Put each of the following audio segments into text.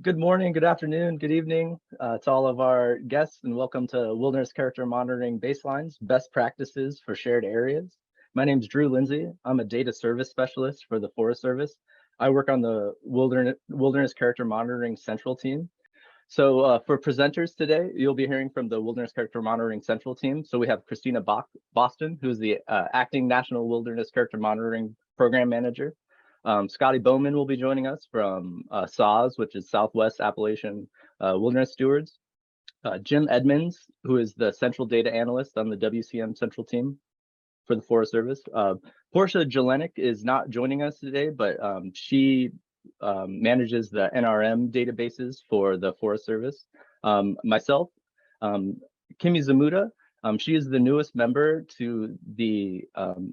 Good morning, good afternoon, good evening to all of our guests, and welcome to Wilderness Character Monitoring Baselines, Best Practices for Shared Areas. My name is Drew Lindsay. I'm a data service specialist for the Forest Service. I work on the Wilderness Character Monitoring Central team. So for presenters today, you'll be hearing from the Wilderness Character Monitoring Central team. So we have Christina Boston, who's the Acting National Wilderness Character Monitoring Program Manager. Scotty Bowman will be joining us from SAWS, which is Southwest Appalachian Wilderness Stewards. Jim Edmonds, who is the Central Data Analyst on the WCM Central team for the Forest Service. Portia Jelenik is not joining us today, but she manages the NRM databases for the Forest Service. Myself, Kimi Zamuda, she is the newest member to the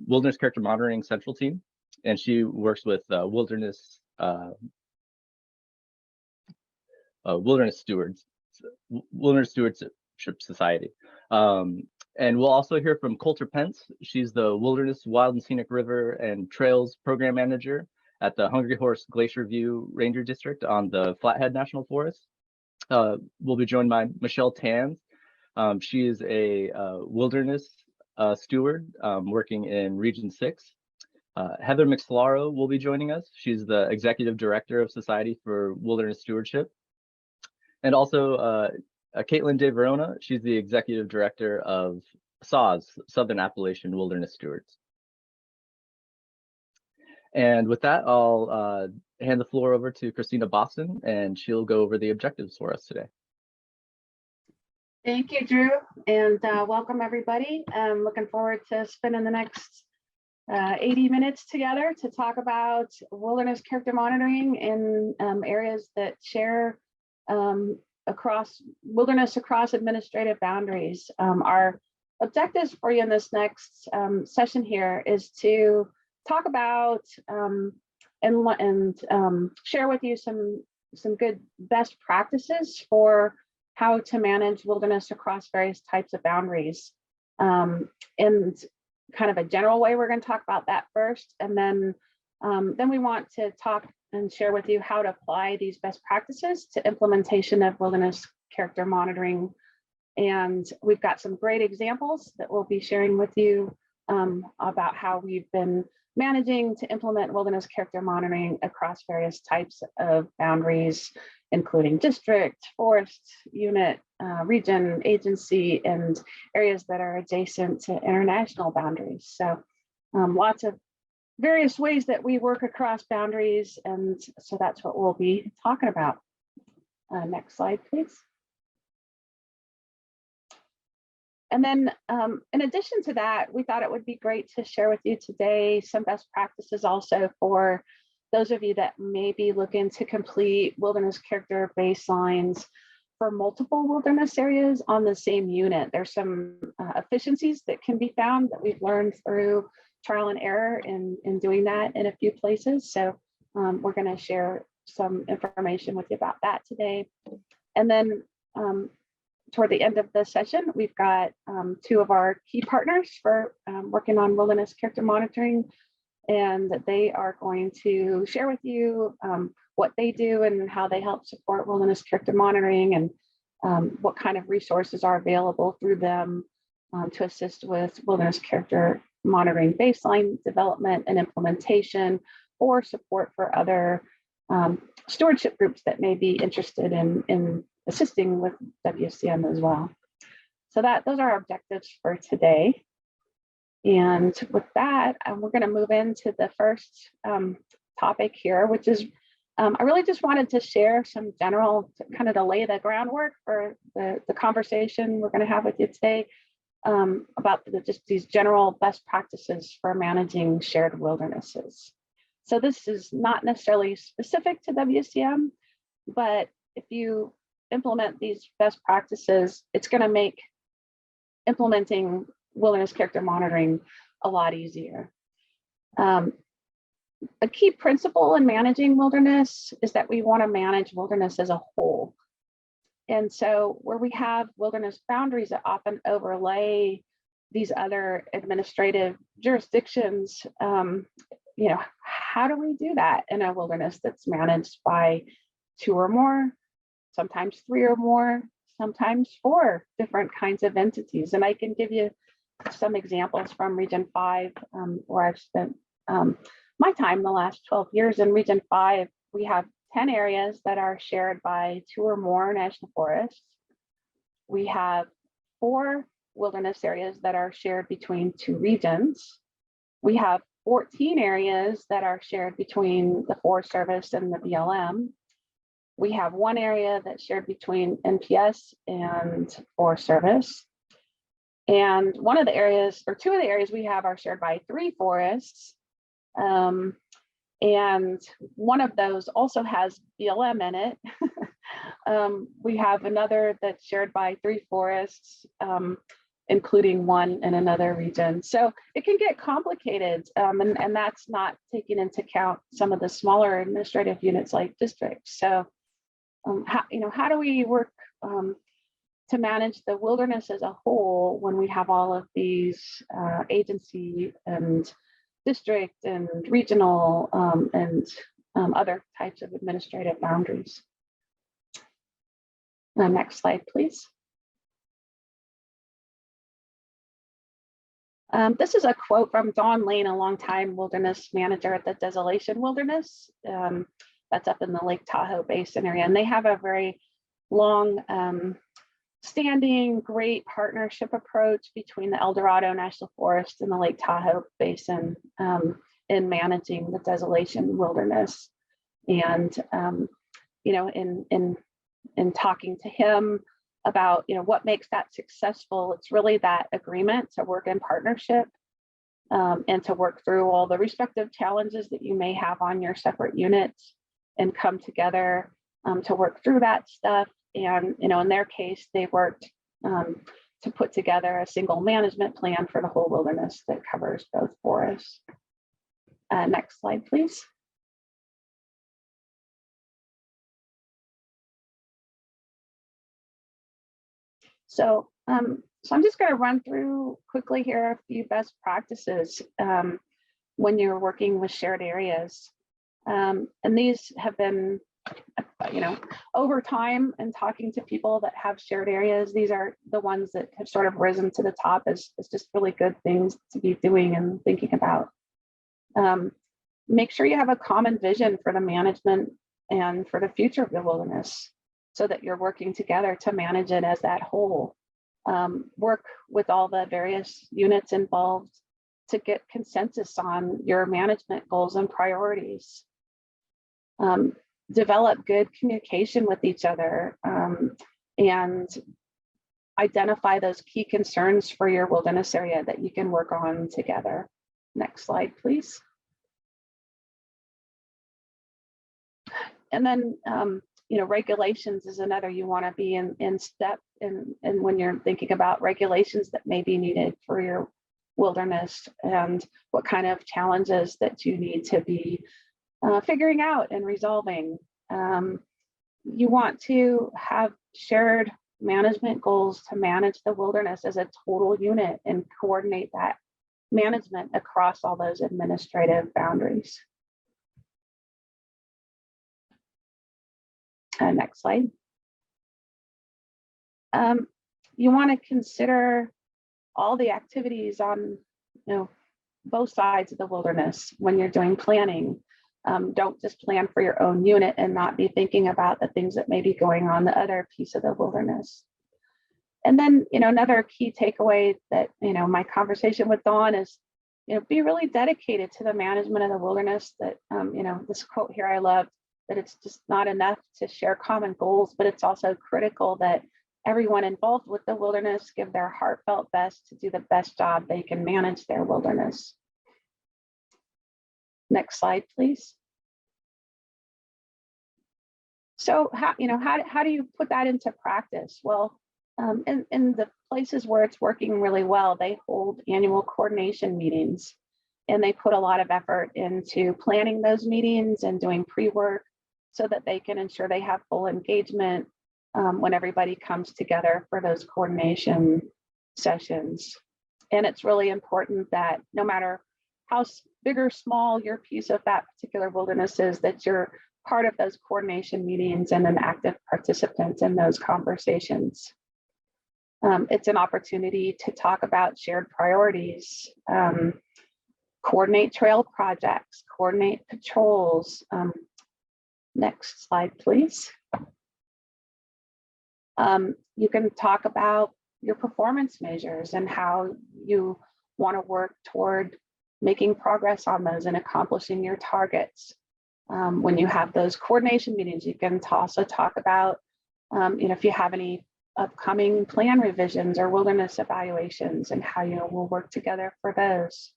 Wilderness Character Monitoring Central team, and she works with Wilderness Stewardship Society. And we'll also hear from Coulter Pence. She's the Wilderness, Wild and Scenic River and Trails Program Manager at the Hungry Horse Glacier View Ranger District on the Flathead National Forest. We'll be joined by Michelle Tanz. She is a wilderness steward working in Region 6. Heather McSlaro will be joining us. She's the Executive Director of Society for Wilderness Stewardship. And also Caitlin De Verona, she's the Executive Director of SAWS, Southern Appalachian Wilderness Stewards. And with that, I'll hand the floor over to Christina Boston, and she'll go over the objectives for us today. Thank you, Drew, and welcome everybody. I'm looking forward to spending the next 80 minutes together to talk about wilderness character monitoring in areas that share across administrative boundaries. Our objectives for you in this next session here is to talk about and share with you some good best practices for how to manage wilderness across various types of boundaries. And kind of a general way, we're going to talk about that first, and then we want to talk and share with you how to apply these best practices to implementation of wilderness character monitoring. And we've got some great examples that we'll be sharing with you about how we've been managing to implement wilderness character monitoring across various types of boundaries, including district, forest, unit, region, agency, and areas that are adjacent to international boundaries. So lots of various ways that we work across boundaries, and so that's what we'll be talking about. Next slide, please. And then in addition to that, we thought it would be great to share with you today some best practices also for those of you that may be looking to complete wilderness character baselines for multiple wilderness areas on the same unit. There's some efficiencies that can be found that we've learned through trial and error in doing that in a few places. So we're going to share some information with you about that today. And then toward the end of the session, we've got two of our key partners for working on wilderness character monitoring, and they are going to share with you what they do and how they help support wilderness character monitoring, and what kind of resources are available through them to assist with wilderness character monitoring baseline development and implementation, or support for other stewardship groups that may be interested in assisting with WCM as well. So those are our objectives for today. And with that, we're going to move into the first topic here, which is I really just wanted to share some general, kind of to lay the groundwork for the conversation we're going to have with you today about just these general best practices for managing shared wildernesses. So this is not necessarily specific to WCM, but if you implement these best practices, it's going to make implementing wilderness character monitoring a lot easier. A key principle in managing wilderness is that we want to manage wilderness as a whole. And so where we have wilderness boundaries that often overlay these other administrative jurisdictions, how do we do that in a wilderness that's managed by two or more sometimes 3 or more, sometimes 4 different kinds of entities. And I can give you some examples from Region 5, where I've spent my time the last 12 years. In Region 5, we have 10 areas that are shared by 2 or more national forests. We have 4 wilderness areas that are shared between 2 regions. We have 14 areas that are shared between the Forest Service and the BLM. We have 1 area that's shared between NPS and Forest Service. And one of the areas, or 2 of the areas we have, are shared by 3 forests. And one of those also has BLM in it. We have another that's shared by 3 forests, including 1 in another region. So it can get complicated, and that's not taking into account some of the smaller administrative units like districts. So how do we work to manage the wilderness as a whole when we have all of these agency and district and regional and other types of administrative boundaries? Next slide, please. This is a quote from Don Lane, a longtime wilderness manager at the Desolation Wilderness. That's up in the Lake Tahoe Basin area. And they have a very long standing, great partnership approach between the El Dorado National Forest and the Lake Tahoe Basin in managing the Desolation Wilderness. And, in talking to him about, what makes that successful, it's really that agreement to work in partnership and to work through all the respective challenges that you may have on your separate units and come together to work through that stuff. And, in their case, they worked to put together a single management plan for the whole wilderness that covers both forests. Next slide, please. So I'm just going to run through quickly here a few best practices when you're working with shared areas. And these have been, over time and talking to people that have shared areas, these are the ones that have sort of risen to the top as just really good things to be doing and thinking about. Make sure you have a common vision for the management and for the future of the wilderness, so that you're working together to manage it as that whole. Work with all the various units involved to get consensus on your management goals and priorities. Develop good communication with each other and identify those key concerns for your wilderness area that you can work on together. Next slide, please. And then regulations is another. You want to be in step and when you're thinking about regulations that may be needed for your wilderness and what kind of challenges that you need to be figuring out and resolving. You want to have shared management goals to manage the wilderness as a total unit and coordinate that management across all those administrative boundaries. Next slide. You want to consider all the activities on both sides of the wilderness when you're doing planning. Don't just plan for your own unit and not be thinking about the things that may be going on the other piece of the wilderness. And then, another key takeaway that, my conversation with Dawn is, be really dedicated to the management of the wilderness. That, this quote here I loved, that it's just not enough to share common goals, but it's also critical that everyone involved with the wilderness give their heartfelt best to do the best job they can manage their wilderness. Next slide, please. So how do you put that into practice? Well, in the places where it's working really well, they hold annual coordination meetings, and they put a lot of effort into planning those meetings and doing pre-work so that they can ensure they have full engagement when everybody comes together for those coordination sessions. And it's really important that no matter how big or small your piece of that particular wilderness is, that you're part of those coordination meetings and an active participant in those conversations. It's an opportunity to talk about shared priorities, coordinate trail projects, coordinate patrols. Next slide, please. You can talk about your performance measures and how you want to work toward making progress on those and accomplishing your targets. When you have those coordination meetings, you can also talk about, if you have any upcoming plan revisions or wilderness evaluations and how you will work together for those.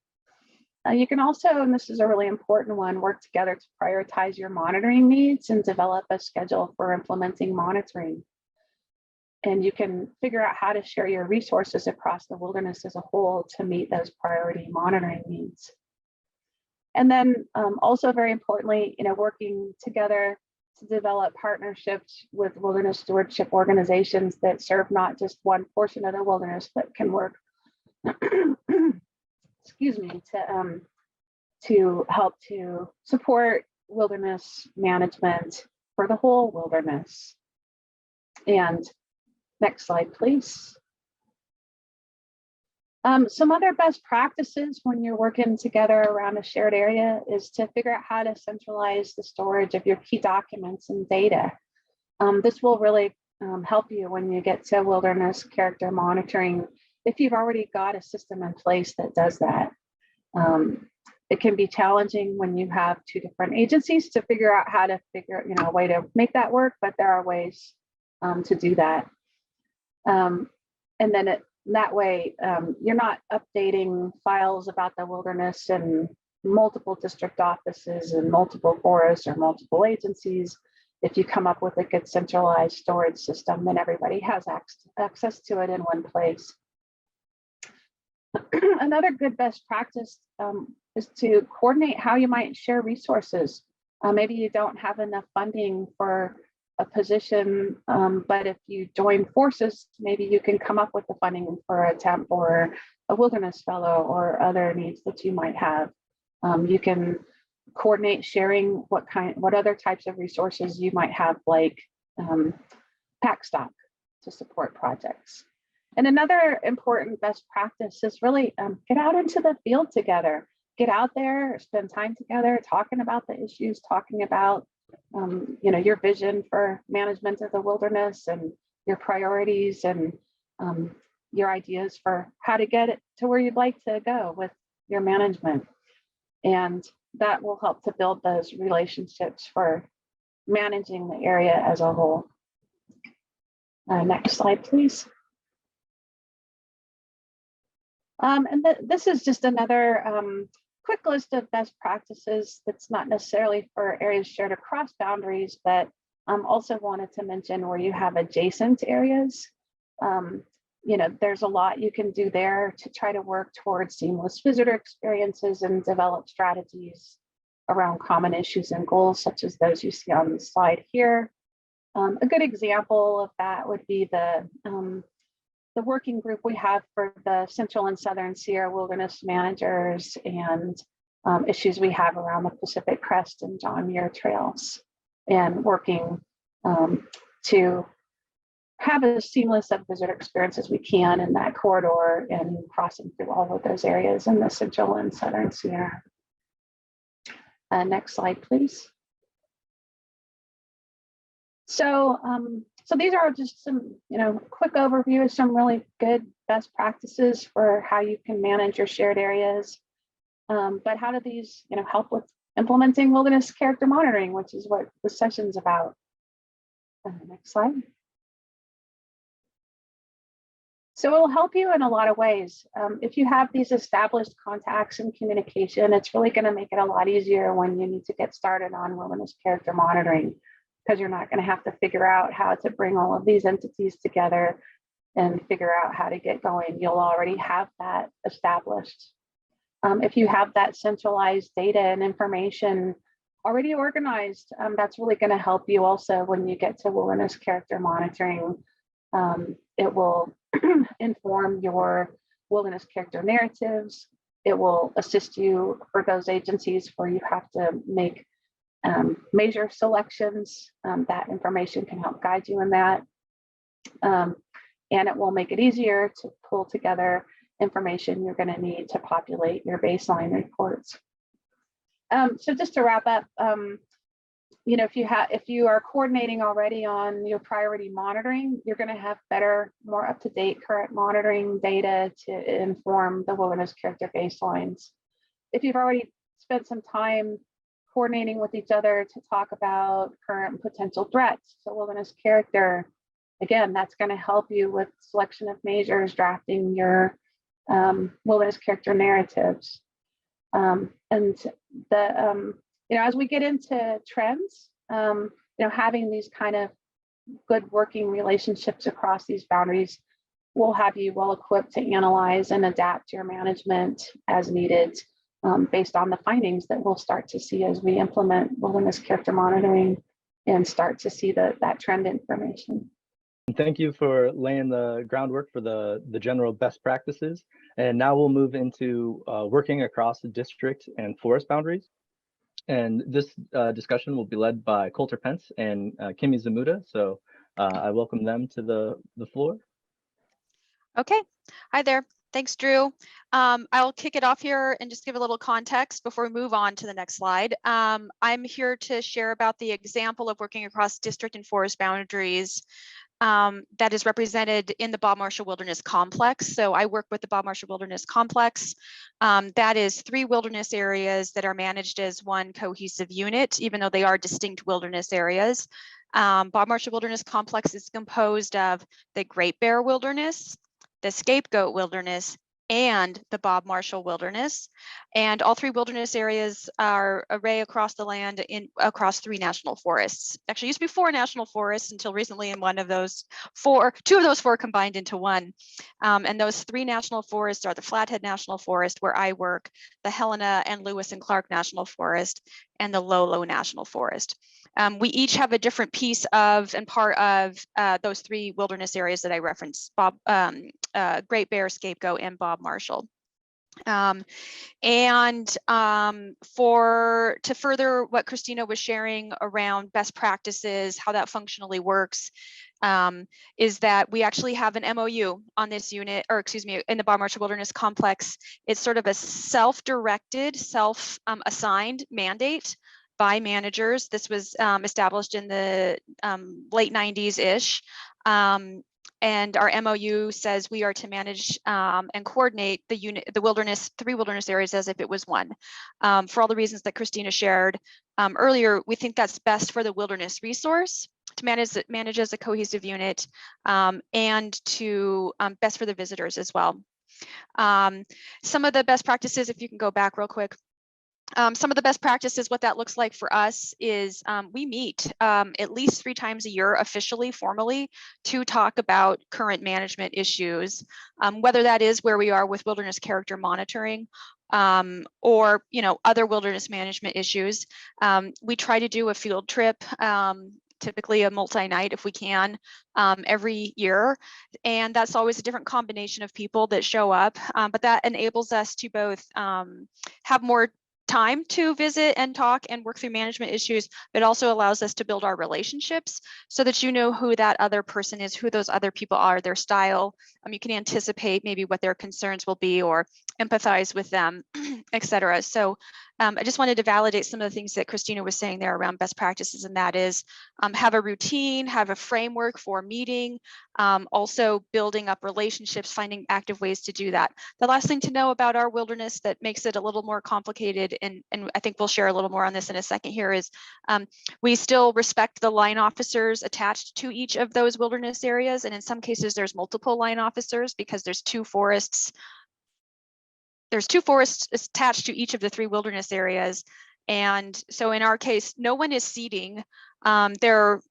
You can also, and this is a really important one, work together to prioritize your monitoring needs and develop a schedule for implementing monitoring. And you can figure out how to share your resources across the wilderness as a whole to meet those priority monitoring needs. And then also very importantly, working together to develop partnerships with wilderness stewardship organizations that serve not just one portion of the wilderness, but can work, excuse me, to help to support wilderness management for the whole wilderness. And next slide, please. Some other best practices when you're working together around a shared area is to figure out how to centralize the storage of your key documents and data. This will really help you when you get to wilderness character monitoring, if you've already got a system in place that does that. It can be challenging when you have two different agencies to figure out how to a way to make that work, but there are ways to do that. And then that way, you're not updating files about the wilderness in multiple district offices and multiple forests or multiple agencies. If you come up with a good centralized storage system, then everybody has access to it in one place. Another good best practice is to coordinate how you might share resources. Maybe you don't have enough funding for a position, but if you join forces, maybe you can come up with the funding for a temp or a wilderness fellow or other needs that you might have. You can coordinate sharing what other types of resources you might have, like pack stock to support projects. And another important best practice is really get out into the field together. Get out there, spend time together, talking about the issues, talking about your vision for management of the wilderness and your priorities and your ideas for how to get it to where you'd like to go with your management. And that will help to build those relationships for managing the area as a whole. Next slide, please. This is just another quick list of best practices that's not necessarily for areas shared across boundaries, but also wanted to mention where you have adjacent areas. There's a lot you can do there to try to work towards seamless visitor experiences and develop strategies around common issues and goals, such as those you see on the slide here. A good example of that would be the working group we have for the Central and Southern Sierra Wilderness Managers and issues we have around the Pacific Crest and John Muir trails, and working to have as seamless of visitor experience as we can in that corridor and crossing through all of those areas in the Central and Southern Sierra. Next slide, please. So these are just some, quick overview of some really good best practices for how you can manage your shared areas. But how do these, help with implementing wilderness character monitoring, which is what the session's about. Next slide. So it'll help you in a lot of ways. If you have these established contacts and communication, it's really going to make it a lot easier when you need to get started on wilderness character monitoring, because you're not going to have to figure out how to bring all of these entities together and figure out how to get going. You'll already have that established. If you have that centralized data and information already organized, that's really going to help you also when you get to wilderness character monitoring. It will inform your wilderness character narratives. It will assist you for those agencies where you have to make measure selections. That information can help guide you in that. And it will make it easier to pull together information you're going to need to populate your baseline reports. So just to wrap up, you know, if you are coordinating already on your priority monitoring, you're going to have better, more up-to-date current monitoring data to inform the wilderness character baselines. If you've already spent some time coordinating with each other to talk about current and potential threats to wilderness character, again, that's going to help you with selection of measures, drafting your wilderness character narratives. You know, as we get into trends, you know, having these kind of good working relationships across these boundaries will have you well equipped to analyze and adapt your management as needed, based on the findings that we'll start to see as we implement wilderness character monitoring and start to see that trend information. Thank you for laying the groundwork for the general best practices. And now we'll move into working across the district and forest boundaries. And this discussion will be led by Coulter Pence and Kimmy Zamuda. So I welcome them to the floor. Okay, hi there. Thanks, Drew. I'll kick it off here and just give a little context before we move on to the next slide. I'm here to share about the example of working across district and forest boundaries that is represented in the Bob Marshall Wilderness Complex. So I work with the Bob Marshall Wilderness Complex. That is 3 wilderness areas that are managed as one cohesive unit, even though they are distinct wilderness areas. Bob Marshall Wilderness Complex is composed of the Great Bear Wilderness, the Scapegoat Wilderness, and the Bob Marshall Wilderness. And all 3 wilderness areas are array across the land across 3 national forests. Actually, used to be 4 national forests until recently, and 2 of those 4 combined into one. And those 3 national forests are the Flathead National Forest, where I work, the Helena and Lewis and Clark National Forest, and the Lolo National Forest. We each have a different piece of and part of those 3 wilderness areas that I referenced: Great Bear, Scapegoat, and Bob Marshall. To further what Christina was sharing around best practices, how that functionally works, is that we actually have an MOU on this unit, or excuse me, in the Bob Marshall Wilderness Complex. It's sort of a self-directed, self-assigned mandate by managers. This was established in the late 90s-ish. And our MOU says we are to manage and coordinate the 3 wilderness areas as if it was one. For all the reasons that Christina shared earlier, we think that's best for the wilderness resource, to manage as a cohesive unit, and to best for the visitors as well. Some of the best practices, if you can go back real quick. Some of the best practices, what that looks like for us is we meet at least 3 times a year officially, formally, to talk about current management issues, whether that is where we are with wilderness character monitoring, or other wilderness management issues. We try to do a field trip, typically a multi-night if we can, every year. And that's always a different combination of people that show up, but that enables us to both have more time to visit and talk and work through management issues, but also allows us to build our relationships so that you know who that other person is, who those other people are, their style. You can anticipate maybe what their concerns will be or empathize with them, etc. So I just wanted to validate some of the things that Christina was saying there around best practices, and that is have a routine, have a framework for meeting, also building up relationships, finding active ways to do that. The last thing to know about our wilderness that makes it a little more complicated, and I think we'll share a little more on this in a second here, is we still respect the line officers attached to each of those wilderness areas, and in some cases there's multiple line officers because there's 2 forests. There's 2 forests attached to each of the 3 wilderness areas. And so in our case, no one is ceding their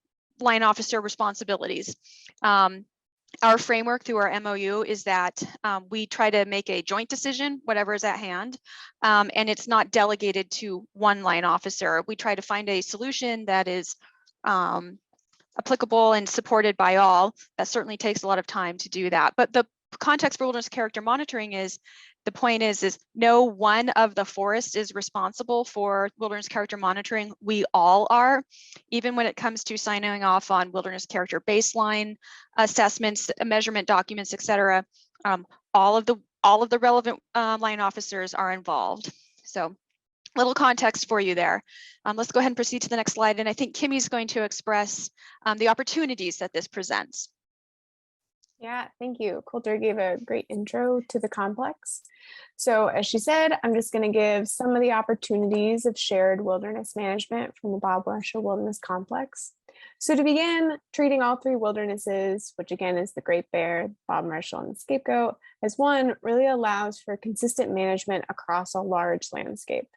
line officer responsibilities. Our framework through our MOU is that we try to make a joint decision, whatever is at hand, and it's not delegated to one line officer. We try to find a solution that is applicable and supported by all. That certainly takes a lot of time to do that. But the context for wilderness character monitoring is, the point is no one of the forest is responsible for wilderness character monitoring. We all are, even when it comes to signing off on wilderness character baseline assessments, measurement documents, etc. All of the relevant line officers are involved. So little context for you there. Let's go ahead and proceed to the next slide. And I think Kimmy's going to express the opportunities that this presents. Yeah, thank you. Coulter gave a great intro to the complex. So as she said, I'm just going to give some of the opportunities of shared wilderness management from the Bob Marshall Wilderness Complex. So to begin, treating all three wildernesses, which again is the Great Bear, Bob Marshall, and the Scapegoat, as one really allows for consistent management across a large landscape.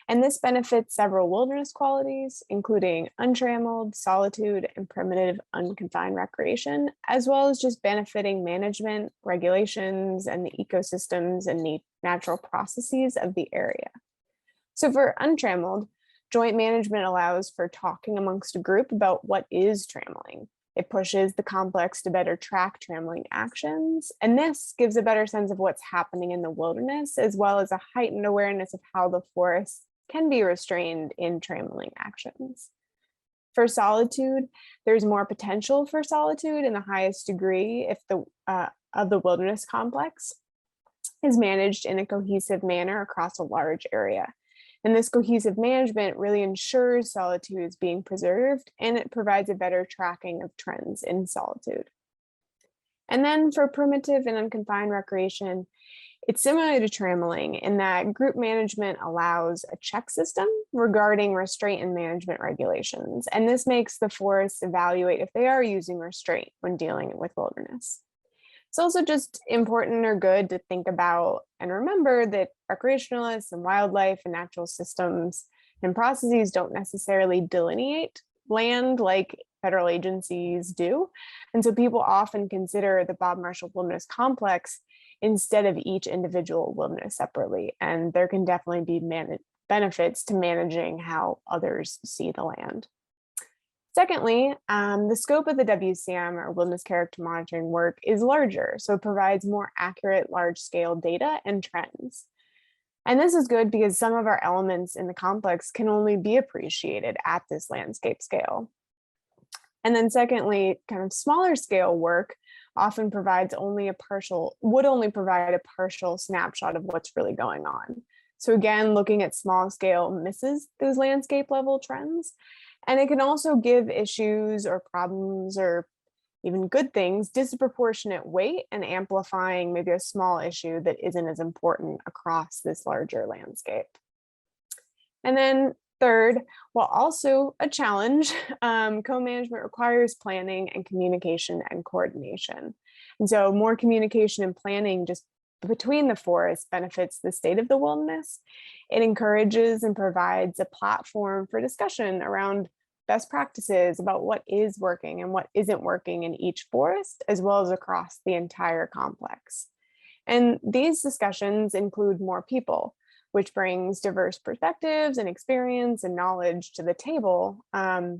And this benefits several wilderness qualities, including untrammeled, solitude, and primitive unconfined recreation, as well as just benefiting management, regulations, and the ecosystems and natural processes of the area. So for untrammeled, joint management allows for talking amongst a group about what is trammeling. It pushes the complex to better track trammeling actions, and this gives a better sense of what's happening in the wilderness, as well as a heightened awareness of how the forest can be restrained in trammeling actions. For solitude, there's more potential for solitude in the highest degree if of the wilderness complex is managed in a cohesive manner across a large area. And this cohesive management really ensures solitude is being preserved, and it provides a better tracking of trends in solitude. And then for primitive and unconfined recreation, it's similar to trammeling in that group management allows a check system regarding restraint and management regulations. And this makes the forest evaluate if they are using restraint when dealing with wilderness. It's also just important or good to think about and remember that recreationalists and wildlife and natural systems and processes don't necessarily delineate land like federal agencies do. And so people often consider the Bob Marshall Wilderness Complex instead of each individual wilderness separately. And there can definitely be benefits to managing how others see the land. Secondly, the scope of the WCM or wilderness character monitoring work is larger, so it provides more accurate large-scale data and trends. And this is good because some of our elements in the complex can only be appreciated at this landscape scale. And then secondly, kind of smaller scale work often provides would only provide a partial snapshot of what's really going on. So again, looking at small scale misses those landscape level trends. And it can also give issues or problems or even good things disproportionate weight and amplifying maybe a small issue that isn't as important across this larger landscape. And then third, while also a challenge, co-management requires planning and communication and coordination. And so more communication and planning just between the forests benefits the state of the wilderness. It encourages and provides a platform for discussion around best practices about what is working and what isn't working in each forest, as well as across the entire complex. And these discussions include more people, which brings diverse perspectives and experience and knowledge to the table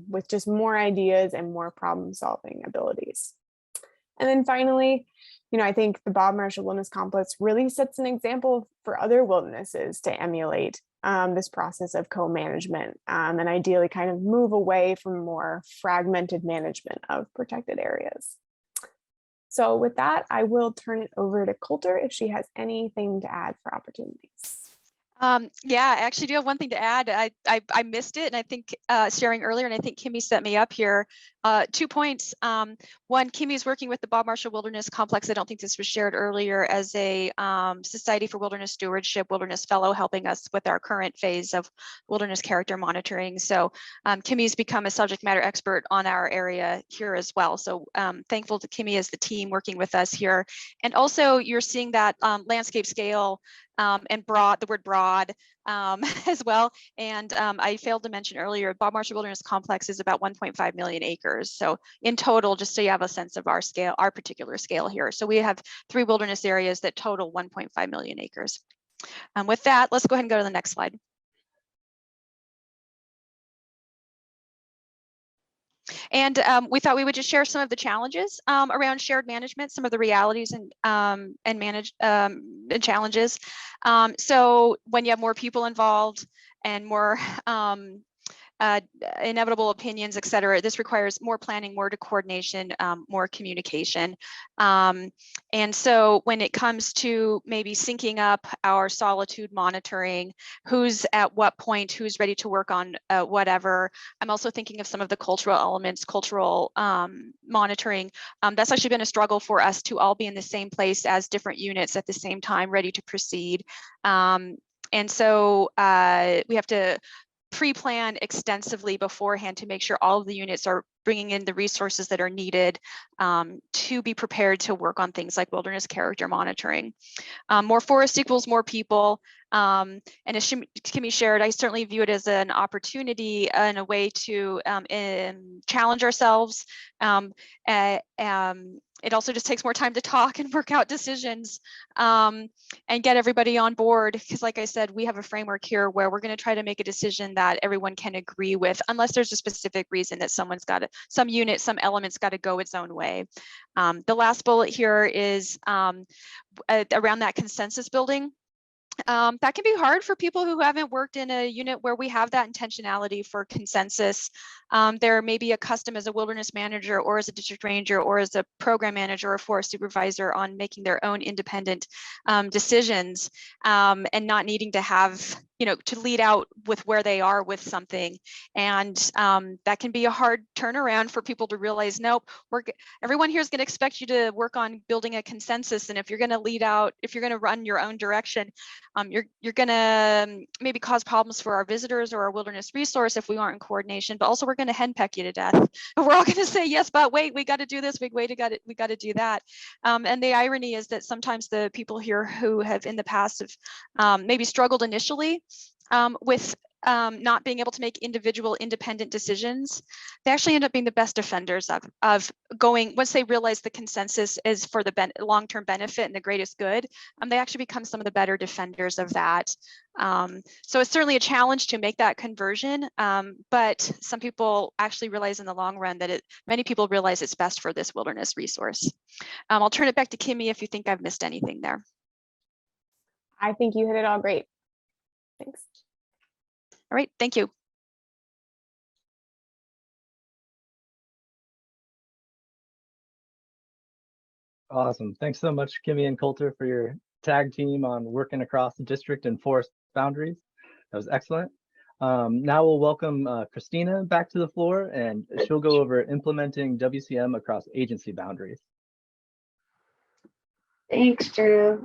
with just more ideas and more problem-solving abilities. And then finally, I think the Bob Marshall Wilderness Complex really sets an example for other wildernesses to emulate this process of co-management and ideally kind of move away from more fragmented management of protected areas. So with that, I will turn it over to Coulter if she has anything to add for opportunities. Yeah, I actually do have one thing to add. I missed it, and I think sharing earlier, and I think Kimmy set me up here. 2 points. One, Kimmy's working with the Bob Marshall Wilderness Complex. I don't think this was shared earlier as a Society for Wilderness Stewardship Wilderness Fellow, helping us with our current phase of wilderness character monitoring. So Kimmy's become a subject matter expert on our area here as well. So thankful to Kimmy as the team working with us here. And also you're seeing that landscape scale and the word broad as well. And I failed to mention earlier, Bob Marshall Wilderness Complex is about 1.5 million acres. So in total, just so you have a sense of our scale, our particular scale here. So we have 3 wilderness areas that total 1.5 million acres. With that, let's go ahead and go to the next slide. And we thought we would just share some of the challenges around shared management, some of the realities and and challenges. So when you have more people involved and more inevitable opinions, et cetera, this requires more planning, more coordination, more communication. And so when it comes to maybe syncing up our solitude monitoring, who's at what point, who's ready to work on whatever, I'm also thinking of some of the cultural elements, cultural monitoring. That's actually been a struggle for us to all be in the same place as different units at the same time, ready to proceed. And so we have to pre-plan extensively beforehand to make sure all of the units are bringing in the resources that are needed to be prepared to work on things like wilderness character monitoring. More forest equals more people. And as Kimmy shared, I certainly view it as an opportunity and a way to challenge ourselves. It also just takes more time to talk and work out decisions and get everybody on board. Because like I said, we have a framework here where we're going to try to make a decision that everyone can agree with, unless there's a specific reason that some unit, some elements got to go its own way. The last bullet here is around that consensus building. That can be hard for people who haven't worked in a unit where we have that intentionality for consensus. There may be a custom as a wilderness manager or as a district ranger or as a program manager or forest supervisor on making their own independent decisions and not needing to have, to lead out with where they are with something. And that can be a hard turnaround for people to realize, nope, everyone here is going to expect you to work on building a consensus. And if you're going to lead out, if you're going to run your own direction, you're going to maybe cause problems for our visitors or our wilderness resource if we aren't in coordination, but also we're going to henpeck you to death. We're all going to say, yes, but wait, we got to do this, we got to do that. And the irony is that sometimes the people here who have in the past have maybe struggled initially with not being able to make individual independent decisions, they actually end up being the best defenders of going, once they realize the consensus is for the long-term benefit and the greatest good, they actually become some of the better defenders of that. So it's certainly a challenge to make that conversion, but some people actually realize in the long run that many people realize it's best for this wilderness resource. I'll turn it back to Kimmy if you think I've missed anything there. I think you hit it all great. Thanks. All right, thank you. Awesome. Thanks so much, Kimmy and Coulter, for your tag team on working across the district and forest boundaries. That was excellent. Now we'll welcome Christina back to the floor, and she'll go over implementing WCM across agency boundaries. Thanks, Drew.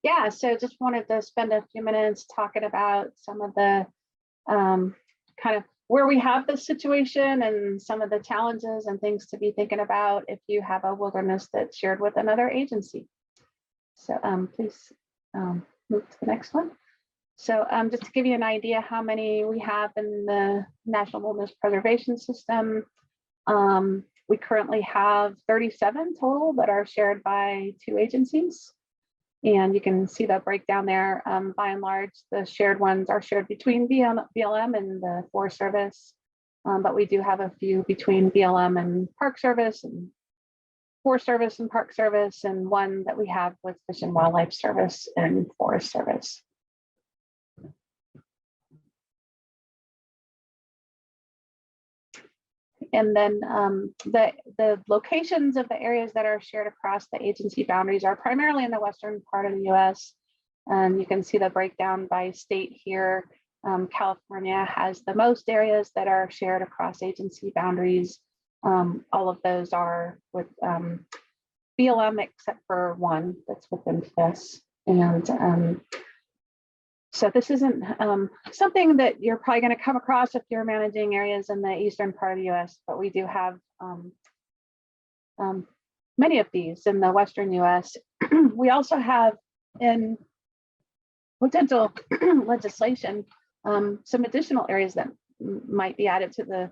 Yeah, so just wanted to spend a few minutes talking about some of the kind of where we have this situation and some of the challenges and things to be thinking about if you have a wilderness that's shared with another agency. So please move to the next one. So just to give you an idea how many we have in the National Wilderness Preservation System, we currently have 37 total that are shared by 2 agencies. And you can see the breakdown there. By and large, the shared ones are shared between BLM and the Forest Service, but we do have a few between BLM and Park Service and Forest Service and Park Service, and one that we have with Fish and Wildlife Service and Forest Service. And then the locations of the areas that are shared across the agency boundaries are primarily in the western part of the US. And you can see the breakdown by state here. California has the most areas that are shared across agency boundaries. All of those are with BLM except for one that's within FIS. And so this isn't something that you're probably going to come across if you're managing areas in the eastern part of the US, but we do have many of these in the western US. We also have in potential legislation some additional areas that might be added to the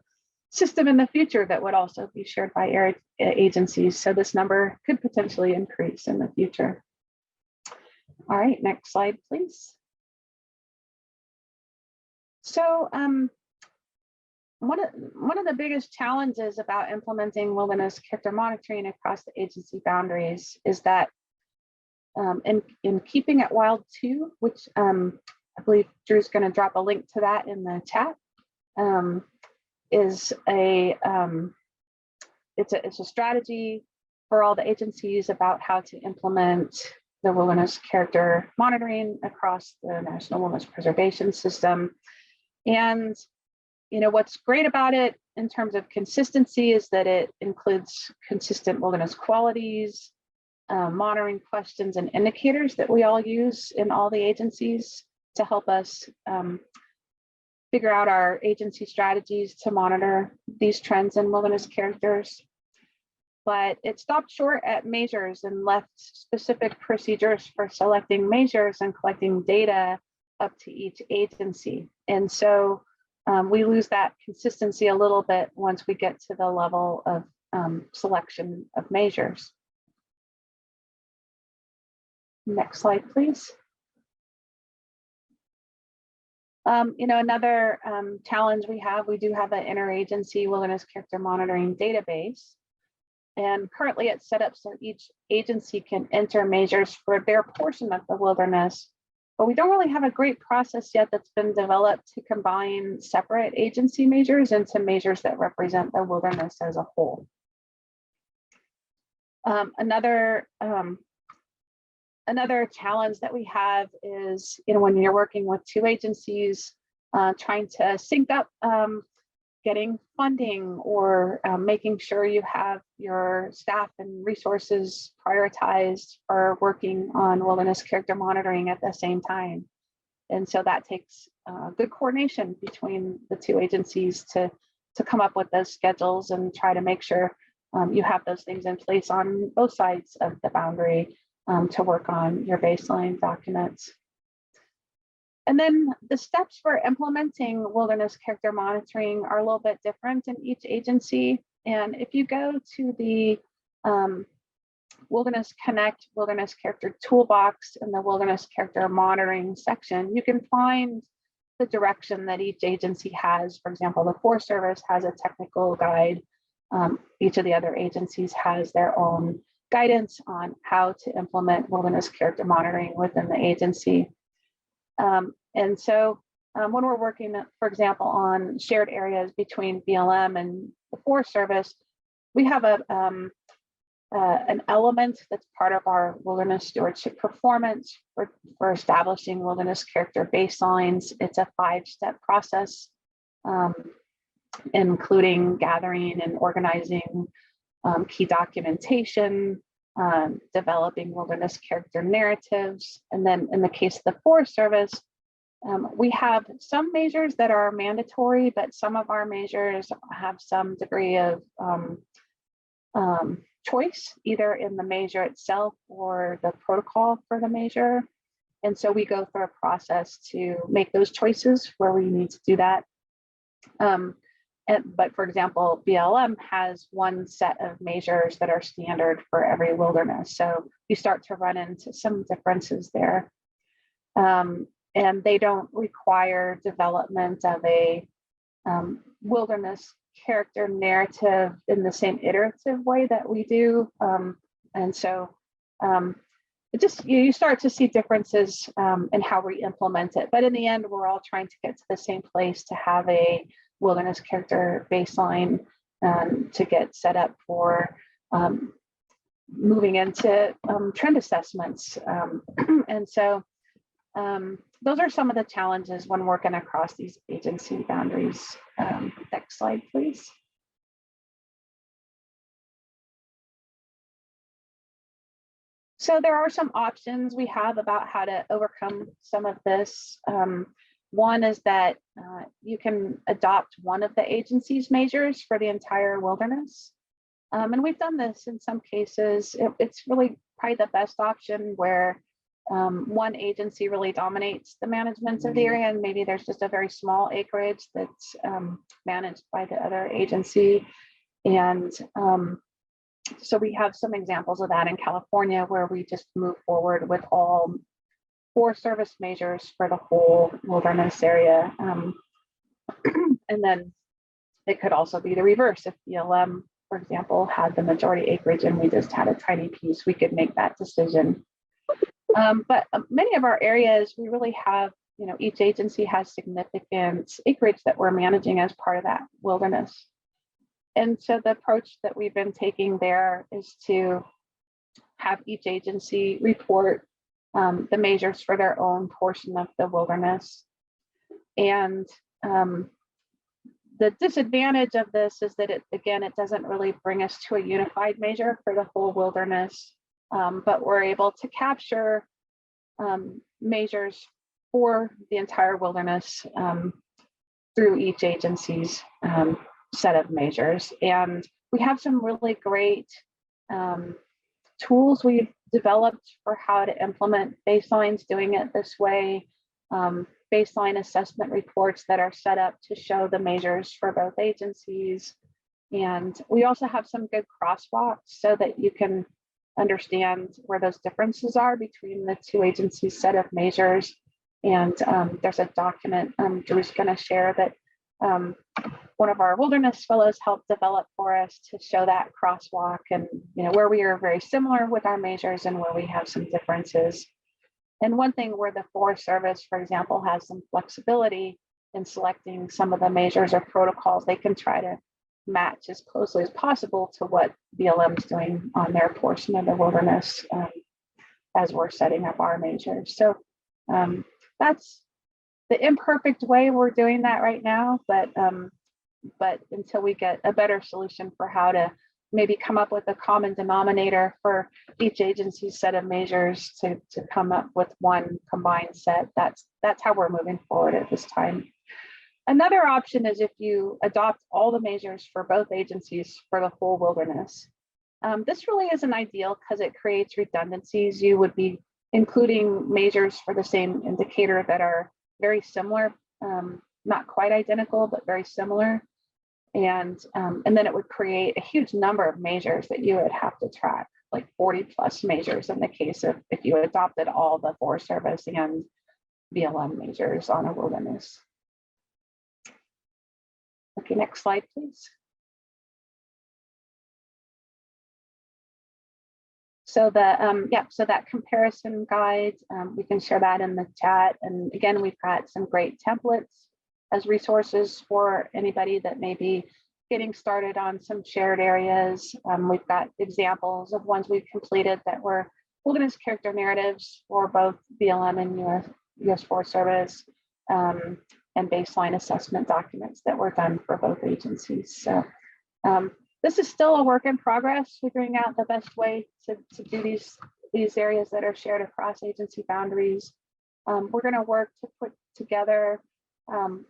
system in the future that would also be shared by agencies. So this number could potentially increase in the future. All right, next slide, please. So one of the biggest challenges about implementing wilderness character monitoring across the agency boundaries is that in keeping it wild too, which I believe Drew's going to drop a link to that in the chat, is it's a strategy for all the agencies about how to implement the wilderness character monitoring across the National Wilderness Preservation System. And what's great about it in terms of consistency is that it includes consistent wilderness qualities, monitoring questions and indicators that we all use in all the agencies to help us figure out our agency strategies to monitor these trends in wilderness characters. But it stopped short at measures and left specific procedures for selecting measures and collecting data up to each agency. And so we lose that consistency a little bit once we get to the level of selection of measures. Next slide, please. Another challenge we do have an interagency wilderness character monitoring database. And currently it's set up so each agency can enter measures for their portion of the wilderness, but we don't really have a great process yet that's been developed to combine separate agency measures into measures that represent the wilderness as a whole. Another challenge that we have is, when you're working with two agencies, trying to sync up getting funding or making sure you have your staff and resources prioritized for working on wilderness character monitoring at the same time. And so that takes good coordination between the two agencies to come up with those schedules and try to make sure you have those things in place on both sides of the boundary to work on your baseline documents. And then the steps for implementing wilderness character monitoring are a little bit different in each agency. And if you go to the Wilderness Connect Wilderness Character Toolbox in the Wilderness Character Monitoring section, you can find the direction that each agency has. For example, the Forest Service has a technical guide. Each of the other agencies has their own guidance on how to implement wilderness character monitoring within the agency. And so when we're working, for example, on shared areas between BLM and the Forest Service, we have an element that's part of our wilderness stewardship performance for establishing wilderness character baselines. It's a 5-step process, including gathering and organizing key documentation, developing wilderness character narratives. And then in the case of the Forest Service, we have some measures that are mandatory, but some of our measures have some degree of choice, either in the measure itself or the protocol for the measure. And so we go through a process to make those choices where we need to do that. But for example, BLM has one set of measures that are standard for every wilderness. So you start to run into some differences there. And they don't require development of a wilderness character narrative in the same iterative way that we do. And so it just, you start to see differences in how we implement it. But in the end, we're all trying to get to the same place to have a wilderness character baseline to get set up for moving into trend assessments. And so those are some of the challenges when working across these agency boundaries. Next slide, please. So there are some options we have about how to overcome some of this. One is that you can adopt one of the agency's measures for the entire wilderness. And we've done this in some cases. It's really probably the best option where one agency really dominates the management of the area, and maybe there's just a very small acreage that's managed by the other agency. And so we have some examples of that in California, where we just move forward with all Forest Service measures for the whole wilderness area. And then It could also be the reverse. If BLM, for example, had the majority acreage and we just had a tiny piece, we could make that decision. But many of our areas, we really have, each agency has significant acreage that we're managing as part of that wilderness. And so the approach that we've been taking there is to have each agency report the measures for their own portion of the wilderness. And the disadvantage of this is that it doesn't really bring us to a unified measure for the whole wilderness, but we're able to capture measures for the entire wilderness through each agency's set of measures. And we have some really great tools we've developed for how to implement baselines doing it this way. Baseline assessment reports that are set up to show the measures for both agencies. And we also have some good crosswalks so that you can understand where those differences are between the two agencies' set of measures. And there's a document Drew's going to share that one of our wilderness fellows helped develop for us to show that crosswalk and where we are very similar with our measures and where we have some differences. And one thing where the Forest Service, for example, has some flexibility in selecting some of the measures or protocols, they can try to match as closely as possible to what BLM is doing on their portion of the wilderness as we're setting up our measures. So that's the imperfect way we're doing that right now, but until we get a better solution for how to maybe come up with a common denominator for each agency's set of measures to come up with one combined set, that's how we're moving forward at this time. Another option is if you adopt all the measures for both agencies for the whole wilderness. This really isn't ideal because it creates redundancies. You would be including measures for the same indicator that are very similar, not quite identical, but very similar. And then it would create a huge number of measures that you would have to track, like 40 plus measures in the case of if you adopted all the Forest Service and BLM measures on a wilderness. Okay, next slide, please. So so that comparison guide, we can share that in the chat. And again, we've got some great templates as resources for anybody that may be getting started on some shared areas. We've got examples of ones we've completed that were wilderness character narratives for both BLM and US Forest Service, and baseline assessment documents that were done for both agencies. So this is still a work in progress, figuring out the best way to do these areas that are shared across agency boundaries. We're going to work to put together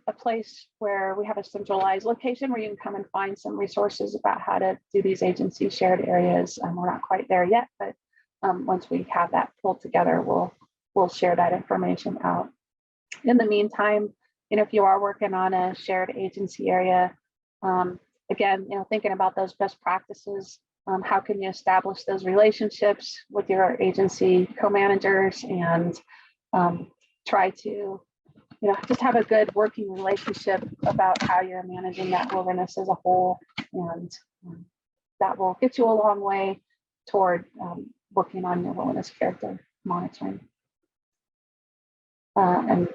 a place where we have a centralized location where you can come and find some resources about how to do these agency shared areas. We're not quite there yet, but once we have that pulled together, we'll share that information out. In the meantime, if you are working on a shared agency area, again, thinking about those best practices, how can you establish those relationships with your agency co-managers and try to just have a good working relationship about how you're managing that wilderness as a whole. And that will get you a long way toward working on your wilderness character monitoring. And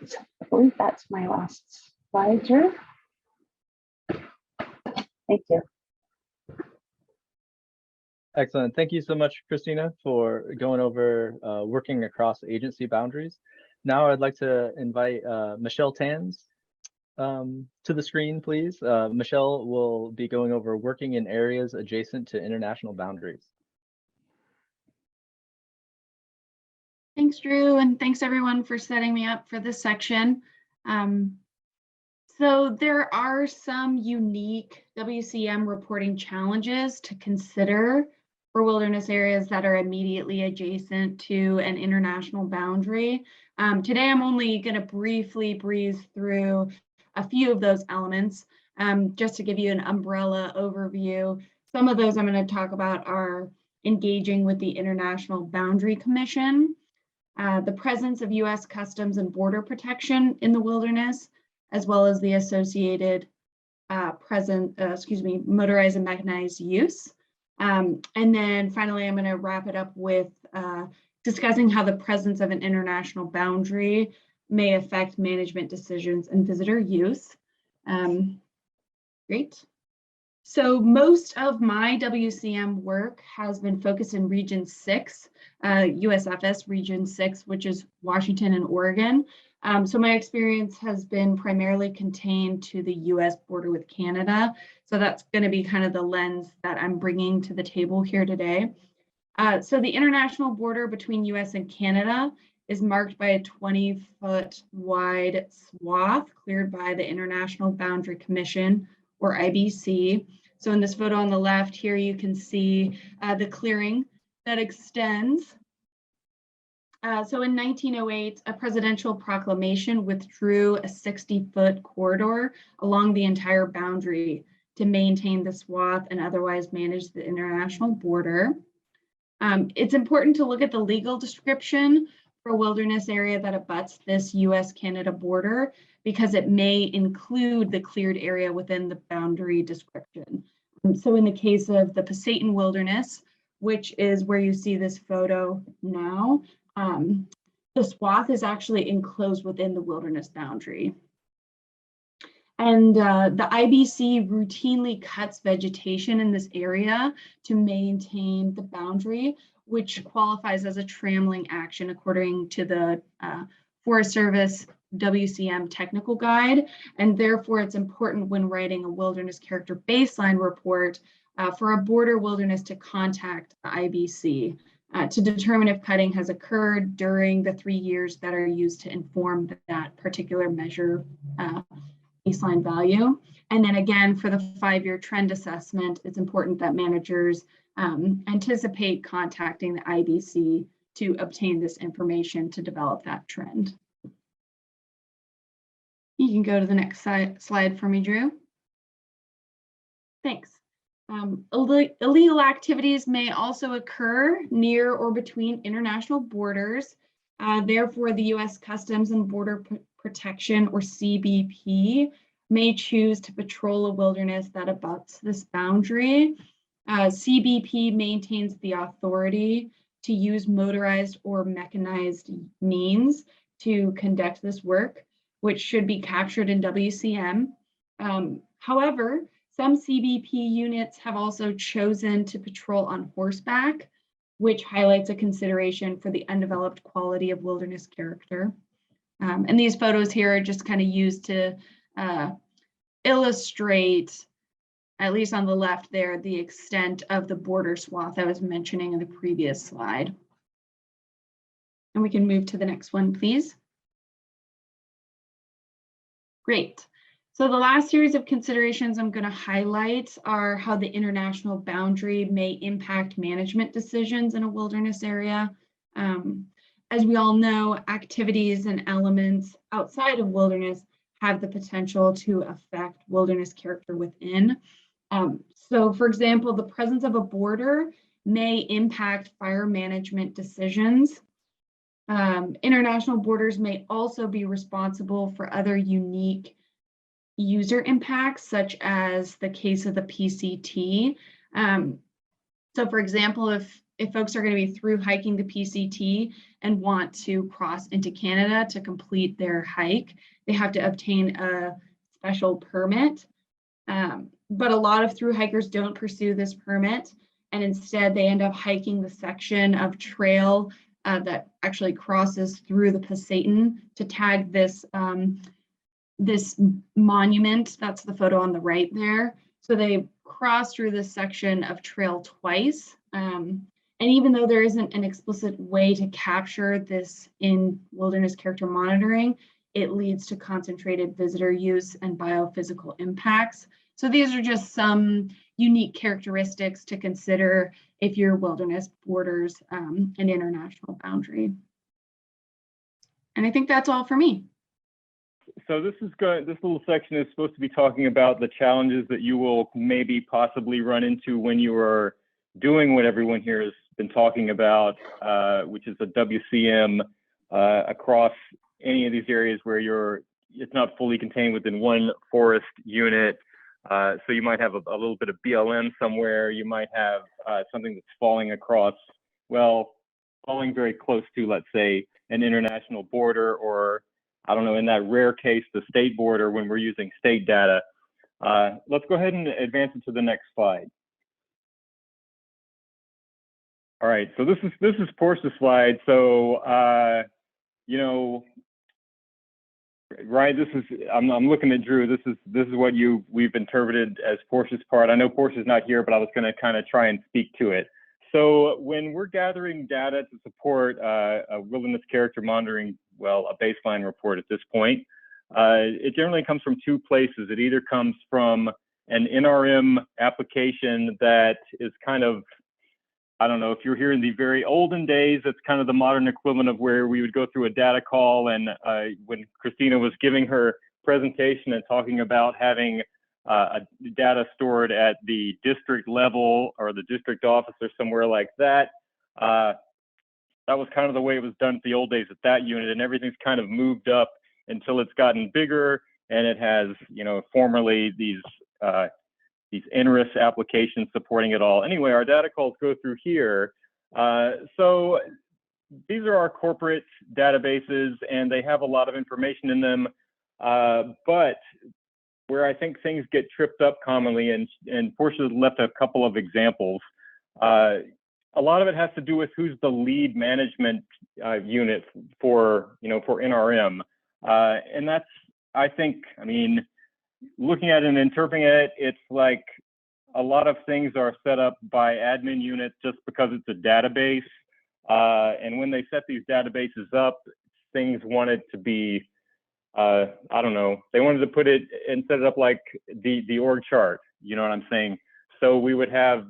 I believe that's my last slide, Drew. Thank you. Excellent. Thank you so much, Christina, for going over working across agency boundaries. Now I'd like to invite Michelle Tanz to the screen, please. Michelle will be going over working in areas adjacent to international boundaries. Thanks, Drew, and thanks everyone for setting me up for this section. So there are some unique WCM reporting challenges to consider for wilderness areas that are immediately adjacent to an international boundary. Today, I'm only going to briefly breeze through a few of those elements just to give you an umbrella overview. Some of those I'm going to talk about are engaging with the International Boundary Commission, the presence of U.S. Customs and Border Protection in the wilderness, as well as the associated motorized and mechanized use. And then finally, I'm going to wrap it up with discussing how the presence of an international boundary may affect management decisions and visitor use. Great. So most of my WCM work has been focused in Region 6, USFS Region 6, which is Washington and Oregon. So my experience has been primarily contained to the US border with Canada. So that's going to be kind of the lens that I'm bringing to the table here today. So the international border between US and Canada is marked by a 20-foot wide swath cleared by the International Boundary Commission, or IBC. So in this photo on the left here, you can see the clearing that extends. So in 1908, a presidential proclamation withdrew a 60-foot corridor along the entire boundary to maintain the swath and otherwise manage the international border. It's important to look at the legal description for a wilderness area that abuts this US-Canada border, because it may include the cleared area within the boundary description. So in the case of the Pasayten Wilderness, which is where you see this photo now, the swath is actually enclosed within the wilderness boundary. And the IBC routinely cuts vegetation in this area to maintain the boundary, which qualifies as a trammeling action according to the Forest Service WCM technical guide. And therefore, it's important when writing a wilderness character baseline report for a border wilderness to contact the IBC to determine if cutting has occurred during the 3 years that are used to inform that particular measure baseline value. And then again, for the 5-year trend assessment, it's important that managers anticipate contacting the IBC to obtain this information to develop that trend. You can go to the next slide for me, Drew. Thanks. Illegal activities may also occur near or between international borders. Therefore, the U.S. Customs and Border Protection, or CBP, may choose to patrol a wilderness that abuts this boundary. CBP maintains the authority to use motorized or mechanized means to conduct this work, which should be captured in WCM. However, some CBP units have also chosen to patrol on horseback, which highlights a consideration for the undeveloped quality of wilderness character. And these photos here are just kind of used to illustrate, at least on the left there, the extent of the border swath I was mentioning in the previous slide. And we can move to the next one, please. Great. So the last series of considerations I'm going to highlight are how the international boundary may impact management decisions in a wilderness area. As we all know, activities and elements outside of wilderness have the potential to affect wilderness character within. So for example, the presence of a border may impact fire management decisions. International borders may also be responsible for other unique user impacts, such as the case of the PCT. So for example, if folks are going to be through hiking the PCT and want to cross into Canada to complete their hike, they have to obtain a special permit. But a lot of through hikers don't pursue this permit, and instead they end up hiking the section of trail that actually crosses through the Pasayten to tag this this monument. That's the photo on the right there. So they cross through this section of trail twice. And even though there isn't an explicit way to capture this in wilderness character monitoring, it leads to concentrated visitor use and biophysical impacts. So these are just some unique characteristics to consider if your wilderness borders an international boundary. And I think that's all for me. So this little section is supposed to be talking about the challenges that you will maybe possibly run into when you are doing what everyone here has been talking about, which is a WCM across any of these areas where it's not fully contained within one forest unit. So you might have a little bit of BLM somewhere. You might have something that's falling across, well, falling very close to, let's say, an international border, or I don't know, in that rare case, the state border when we're using state data. Let's go ahead and advance it to the next slide. All right, so this is Portia's slide. So you know, right, I'm looking at Drew. This is what we've interpreted as Portia's part. I know Portia's not here, but I was going to kind of try and speak to it. So when we're gathering data to support a wilderness character monitoring, well, a baseline report at this point, it generally comes from two places. It either comes from an NRM application that is kind of, I don't know, if you're here in the very olden days, it's kind of the modern equivalent of where we would go through a data call. And when Christina was giving her presentation and talking about having data stored at the district level or the district office or somewhere like that, that was kind of the way it was done at the old days at that unit. And everything's kind of moved up until it's gotten bigger, and it has, you know, formerly these NRIS applications supporting it all. Anyway, our data calls go through here. So these are our corporate databases, and they have a lot of information in them. But where I think things get tripped up commonly, and Portia left a couple of examples, a lot of it has to do with who's the lead management unit for, you know, for NRM. And that's, I think, I mean, looking at it and interpreting it, it's like a lot of things are set up by admin units just because it's a database. And when they set these databases up, things wanted to be, I don't know, they wanted to put it and set it up like the org chart, you know what I'm saying? So we would have,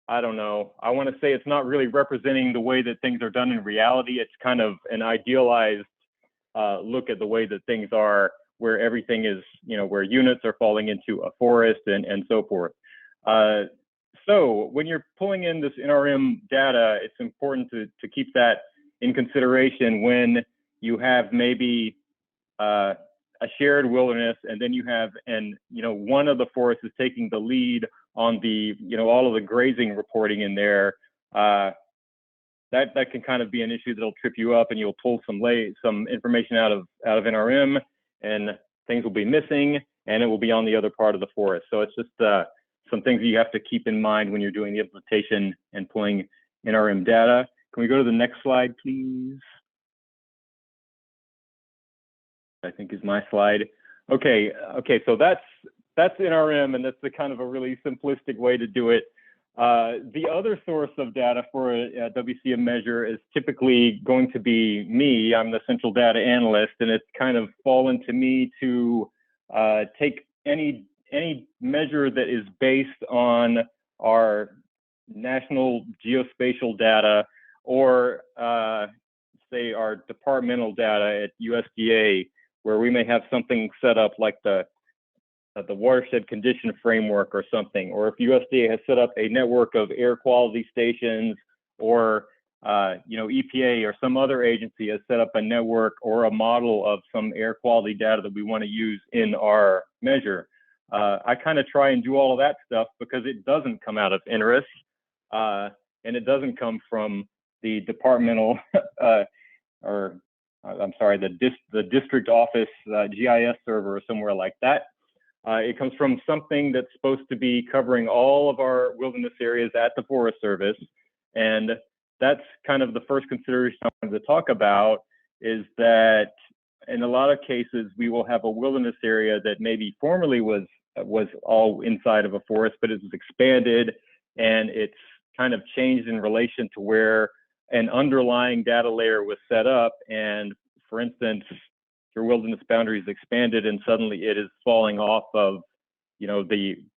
I don't know, I want to say it's not really representing the way that things are done in reality. It's kind of an idealized look at the way that things are, where everything is, you know, where units are falling into a forest and so forth. So when you're pulling in this NRM data, it's important to keep that in consideration when you have maybe a shared wilderness, and then you have, you know, one of the forests is taking the lead on the, you know, all of the grazing reporting in there. That can kind of be an issue that'll trip you up, and you'll pull some information out of NRM, and things will be missing, and it will be on the other part of the forest. So it's just some things that you have to keep in mind when you're doing the implementation and pulling NRM data. Can we go to the next slide, please? I think is my slide. Okay, so that's NRM, and that's the kind of a really simplistic way to do it. The other source of data for a WCM measure is typically going to be me. I'm the central data analyst, and it's kind of fallen to me to take any measure that is based on our national geospatial data, or say our departmental data at USDA, where we may have something set up like the watershed condition framework or something, or if USDA has set up a network of air quality stations, or you know, EPA or some other agency has set up a network or a model of some air quality data that we want to use in our measure. I kind of try and do all of that stuff because it doesn't come out of NRIS, and it doesn't come from the departmental or I'm sorry, the district office GIS server or somewhere like that. It comes from something that's supposed to be covering all of our wilderness areas at the Forest Service. And that's kind of the first consideration I wanted to talk about, is that in a lot of cases, we will have a wilderness area that maybe formerly was all inside of a forest, but it's expanded, and it's kind of changed in relation to where an underlying data layer was set up. And for instance, your wilderness boundaries expanded, and suddenly it is falling off of, you know, I'm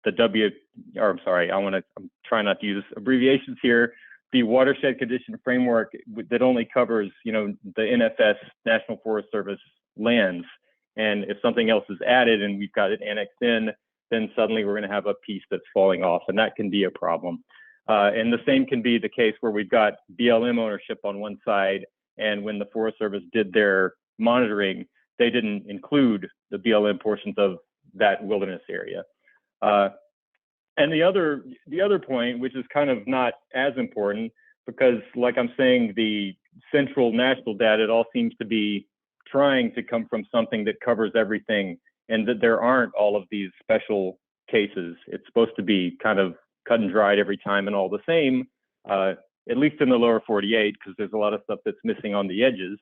trying not to use abbreviations here, the watershed condition framework that only covers, you know, the NFS, National Forest Service lands. And if something else is added and we've got it annexed in, then suddenly we're going to have a piece that's falling off, and that can be a problem. And the same can be the case where we've got BLM ownership on one side, and when the Forest Service did their monitoring, they didn't include the BLM portions of that wilderness area. And the other point, which is kind of not as important, because like I'm saying, the central national data, it all seems to be trying to come from something that covers everything, and that there aren't all of these special cases. It's supposed to be kind of cut and dried every time and all the same, at least in the lower 48, because there's a lot of stuff that's missing on the edges.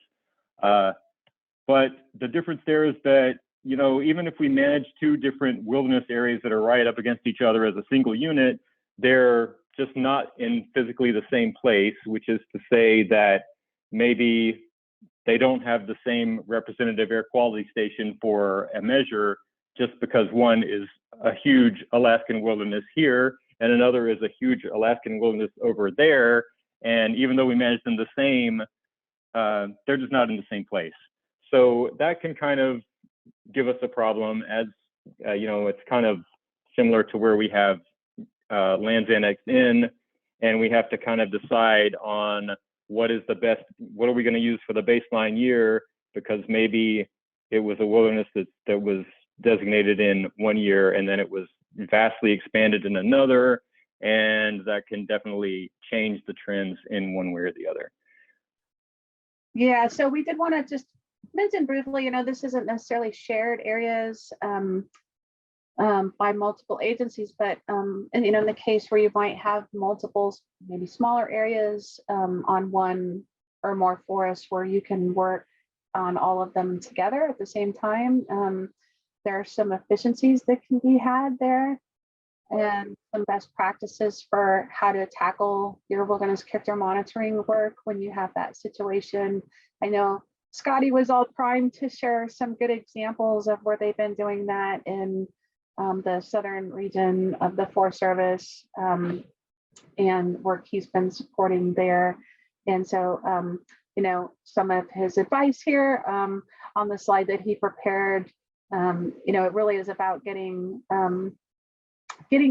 But the difference there is that, you know, even if we manage two different wilderness areas that are right up against each other as a single unit, they're just not in physically the same place, which is to say that maybe they don't have the same representative air quality station for a measure, just because one is a huge Alaskan wilderness here and another is a huge Alaskan wilderness over there. And even though we manage them the same, they're just not in the same place. So that can kind of give us a problem, as you know, it's kind of similar to where we have lands annexed in, and we have to kind of decide on what is the best, what are we going to use for the baseline year, because maybe it was a wilderness that was designated in one year and then it was vastly expanded in another, and that can definitely change the trends in one way or the other. Yeah, so we did want to just mention briefly, you know, this isn't necessarily shared areas by multiple agencies, but and you know, in the case where you might have multiple, maybe smaller areas on one or more forests where you can work on all of them together at the same time, there are some efficiencies that can be had there, and some best practices for how to tackle your wilderness character monitoring work when you have that situation. I know Scotty was all primed to share some good examples of where they've been doing that in the southern region of the Forest Service, and work he's been supporting there. And so, you know, some of his advice here on the slide that he prepared, you know, it really is about getting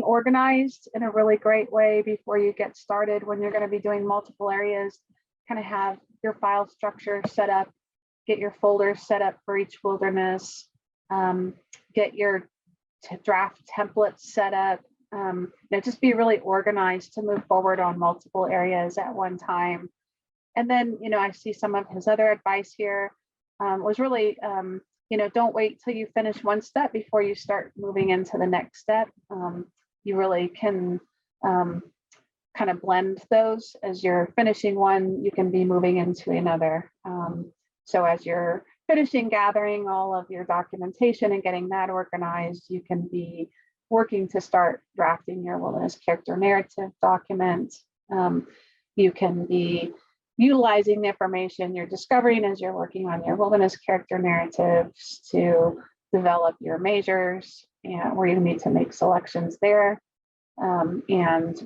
organized in a really great way before you get started when you're going to be doing multiple areas. Kind of have your file structure set up, get your folders set up for each wilderness, get your draft templates set up, you know, just be really organized to move forward on multiple areas at one time. And then, you know, I see some of his other advice here was really, you know, don't wait till you finish one step before you start moving into the next step. You really can kind of blend those. As you're finishing one, you can be moving into another. So as you're finishing gathering all of your documentation and getting that organized, you can be working to start drafting your wilderness character narrative document. You can be utilizing the information you're discovering as you're working on your wilderness character narratives to develop your measures, and where you need to make selections there. And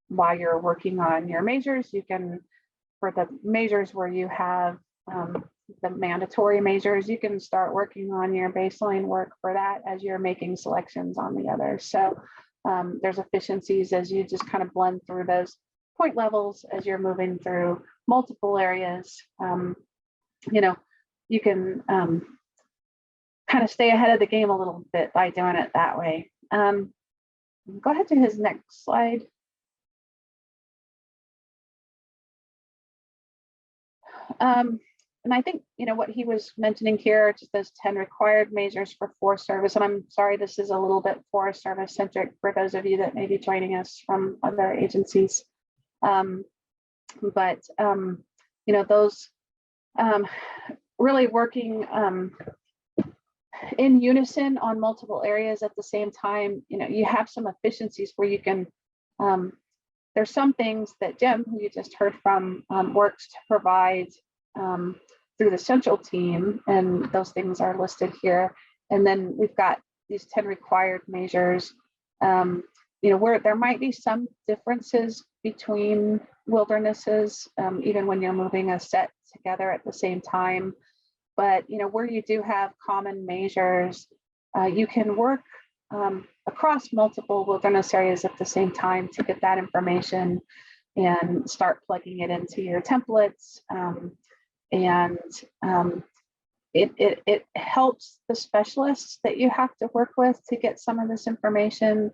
while you're working on your measures, you can, for the measures where you have the mandatory measures, you can start working on your baseline work for that as you're making selections on the others. So there's efficiencies as you just kind of blend through those point levels as you're moving through multiple areas. You know, you can kind of stay ahead of the game a little bit by doing it that way. Go ahead to his next slide. And I think, you know, what he was mentioning here, just those 10 required measures for Forest Service. And I'm sorry, this is a little bit Forest Service centric for those of you that may be joining us from other agencies. But you know, those really working in unison on multiple areas at the same time, you know, you have some efficiencies where you can, there's some things that Jim, who you just heard from, works to provide through the central team, and those things are listed here. And then we've got these 10 required measures, you know, where there might be some differences between wildernesses, even when you're moving a set together at the same time. But, you know, where you do have common measures, you can work across multiple wilderness areas at the same time to get that information and start plugging it into your templates. And it helps the specialists that you have to work with to get some of this information.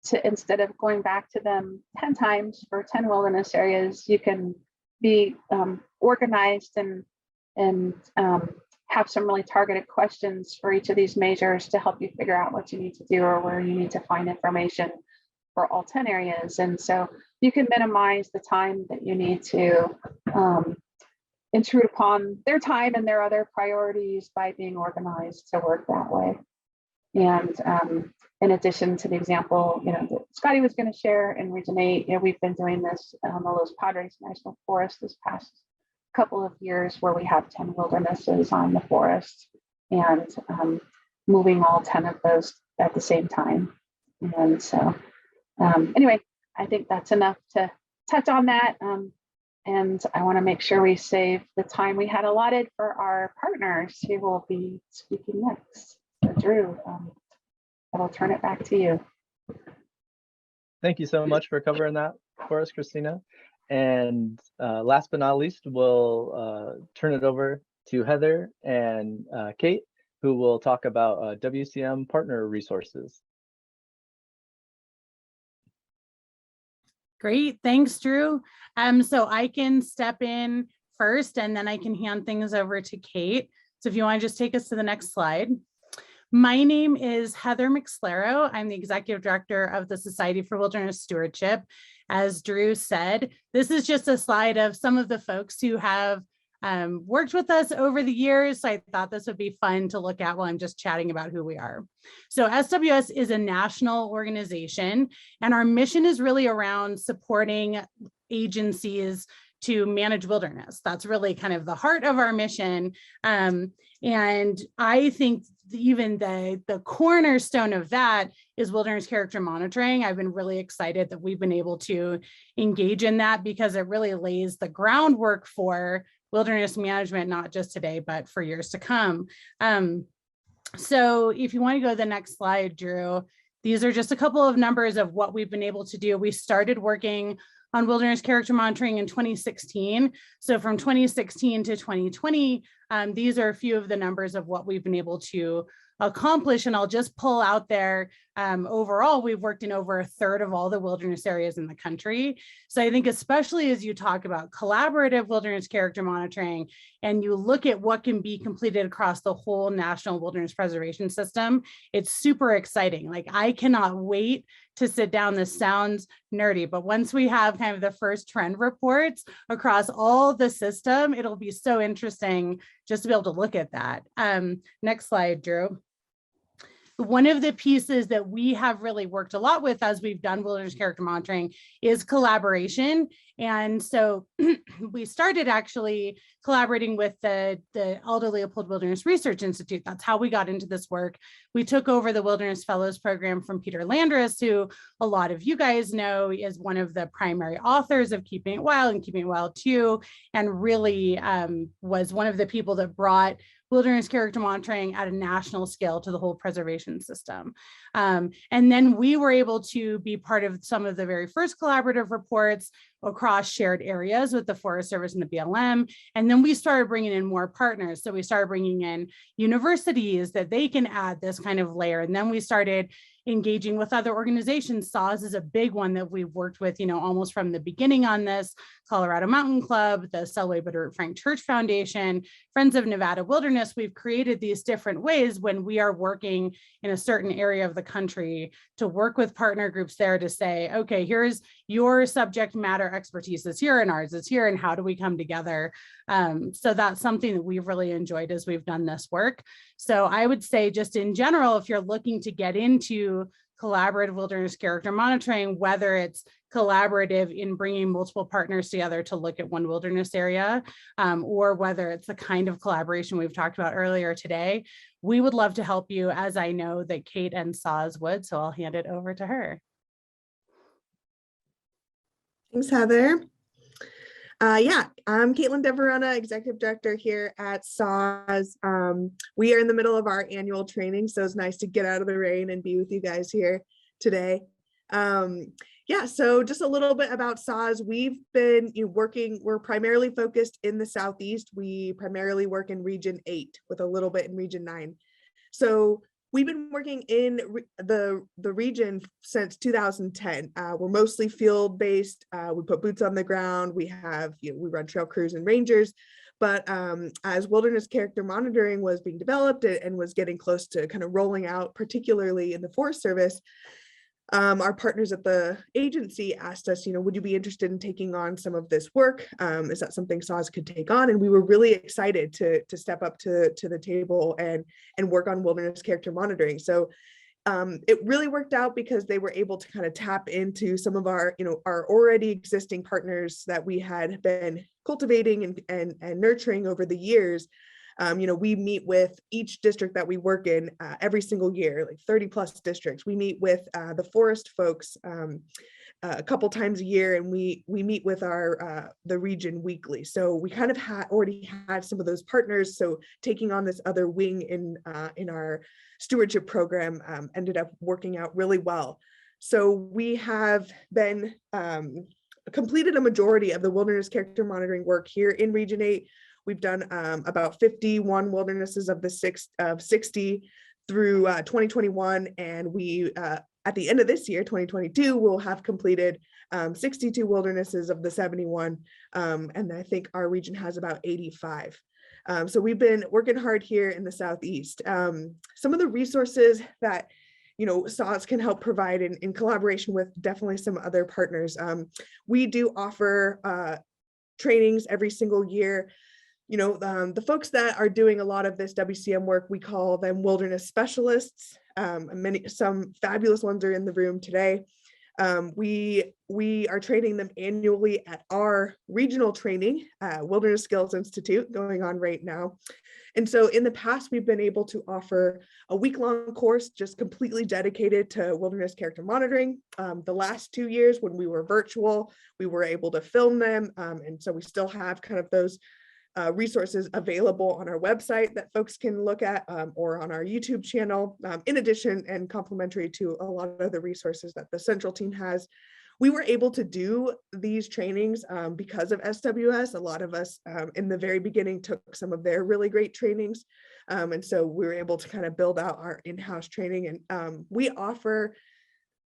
To instead of going back to them 10 times for 10 wilderness areas, you can be organized and have some really targeted questions for each of these measures to help you figure out what you need to do or where you need to find information for all 10 areas. And so you can minimize the time that you need to intrude upon their time and their other priorities by being organized to work that way. And in addition to the example, that Scotty was going to share in Region 8, we've been doing this on the Los Padres National Forest this past couple of years, where we have 10 wildernesses on the forest and moving all 10 of those at the same time. And so anyway, I think that's enough to touch on that. And I want to make sure we save the time we had allotted for our partners who will be speaking next. So Drew, I will turn it back to you. Thank you so much for covering that for us, Christina. And last but not least, we'll turn it over to Heather and Kate, who will talk about WCM Partner Resources. Great, thanks, Drew. So I can step in first, and then I can hand things over to Kate. So if you want to just take us to the next slide. My name is Heather McSlaro. I'm the Executive Director of the Society for Wilderness Stewardship. As Drew said, this is just a slide of some of the folks who have worked with us over the years. So I thought this would be fun to look at while I'm just chatting about who we are. So SWS is a national organization, and our mission is really around supporting agencies to manage wilderness. That's really kind of the heart of our mission. And I think even the cornerstone of that is wilderness character monitoring. I've been really excited that we've been able to engage in that because it really lays the groundwork for wilderness management, not just today, but for years to come. So if you want to go to the next slide, Drew, these are just a couple of numbers of what we've been able to do. We started working on wilderness character monitoring in 2016. So from 2016 to 2020, these are a few of the numbers of what we've been able to accomplish. And I'll just pull out there, overall, we've worked in over a third of all the wilderness areas in the country. So I think especially as you talk about collaborative wilderness character monitoring, and you look at what can be completed across the whole national wilderness preservation system, it's super exciting. Like, I cannot wait to sit down. This sounds nerdy, but once we have kind of the first trend reports across all the system, it'll be so interesting just to be able to look at that. Next slide, Drew. One of the pieces that we have really worked a lot with as we've done wilderness character monitoring is collaboration. And so we started actually collaborating with the Aldo Leopold Wilderness Research Institute. That's how we got into this work. We took over the Wilderness Fellows program from Peter Landris, who a lot of you guys know is one of the primary authors of Keeping It Wild and Keeping It Wild 2, and really was one of the people that brought wilderness character monitoring at a national scale to the whole preservation system. And then we were able to be part of some of the very first collaborative reports across shared areas with the Forest Service and the BLM. And then we started bringing in more partners. So we started bringing in universities that they can add this kind of layer. And then we started engaging with other organizations. SAWS is a big one that we've worked with, almost from the beginning on this. Colorado Mountain Club, the Selway Bitterroot Frank Church Foundation, Friends of Nevada Wilderness. We've created these different ways when we are working in a certain area of the country to work with partner groups there to say, okay, here's your subject matter expertise is here and ours is here, and how do we come together? So that's something that we've really enjoyed as we've done this work. So I would say, just in general, if you're looking to get into collaborative wilderness character monitoring, whether it's collaborative in bringing multiple partners together to look at one wilderness area, or whether it's the kind of collaboration we've talked about earlier today, we would love to help you, as I know that Kate and SAWS would. So I'll hand it over to her. Thanks, Heather. Yeah, I'm Caitlin Deverona, Executive Director here at SAWS. We are in the middle of our annual training, so it's nice to get out of the rain and be with you guys here today. Yeah, so just a little bit about SAWS. We've been working, we're primarily focused in the Southeast. We primarily work in Region 8 with a little bit in Region 9. So we've been working in the region since 2010. We're mostly field-based. We put boots on the ground. We have, we run trail crews and rangers. But as wilderness character monitoring was being developed and was getting close to kind of rolling out, particularly in the Forest Service, our partners at the agency asked us, would you be interested in taking on some of this work? Is that something SAWS could take on? And we were really excited to step up to the table and work on wilderness character monitoring. So it really worked out because they were able to kind of tap into some of our, our already existing partners that we had been cultivating and nurturing over the years. We meet with each district that we work in every single year, like 30 plus districts. We meet with the forest folks a couple times a year, and we meet with our the region weekly. So we kind of already had some of those partners. So taking on this other wing in our stewardship program ended up working out really well. So we have been completed a majority of the wilderness character monitoring work here in Region 8. We've done about 51 wildernesses of the 60 through 2021, and we at the end of this year, 2022, we'll have completed 62 wildernesses of the 71, and I think our region has about 85. So we've been working hard here in the Southeast. Some of the resources that SAWS can help provide in collaboration with definitely some other partners. We do offer trainings every single year. The folks that are doing a lot of this WCM work, we call them wilderness specialists. Some fabulous ones are in the room today. We are training them annually at our regional training, Wilderness Skills Institute, going on right now. And so in the past, we've been able to offer a week-long course just completely dedicated to wilderness character monitoring. The last 2 years when we were virtual, we were able to film them. And so we still have kind of those resources available on our website that folks can look at or on our YouTube channel, in addition and complementary to a lot of the resources that the central team has. We were able to do these trainings because of SWS. A lot of us in the very beginning took some of their really great trainings. And so we were able to kind of build out our in-house training, and we offer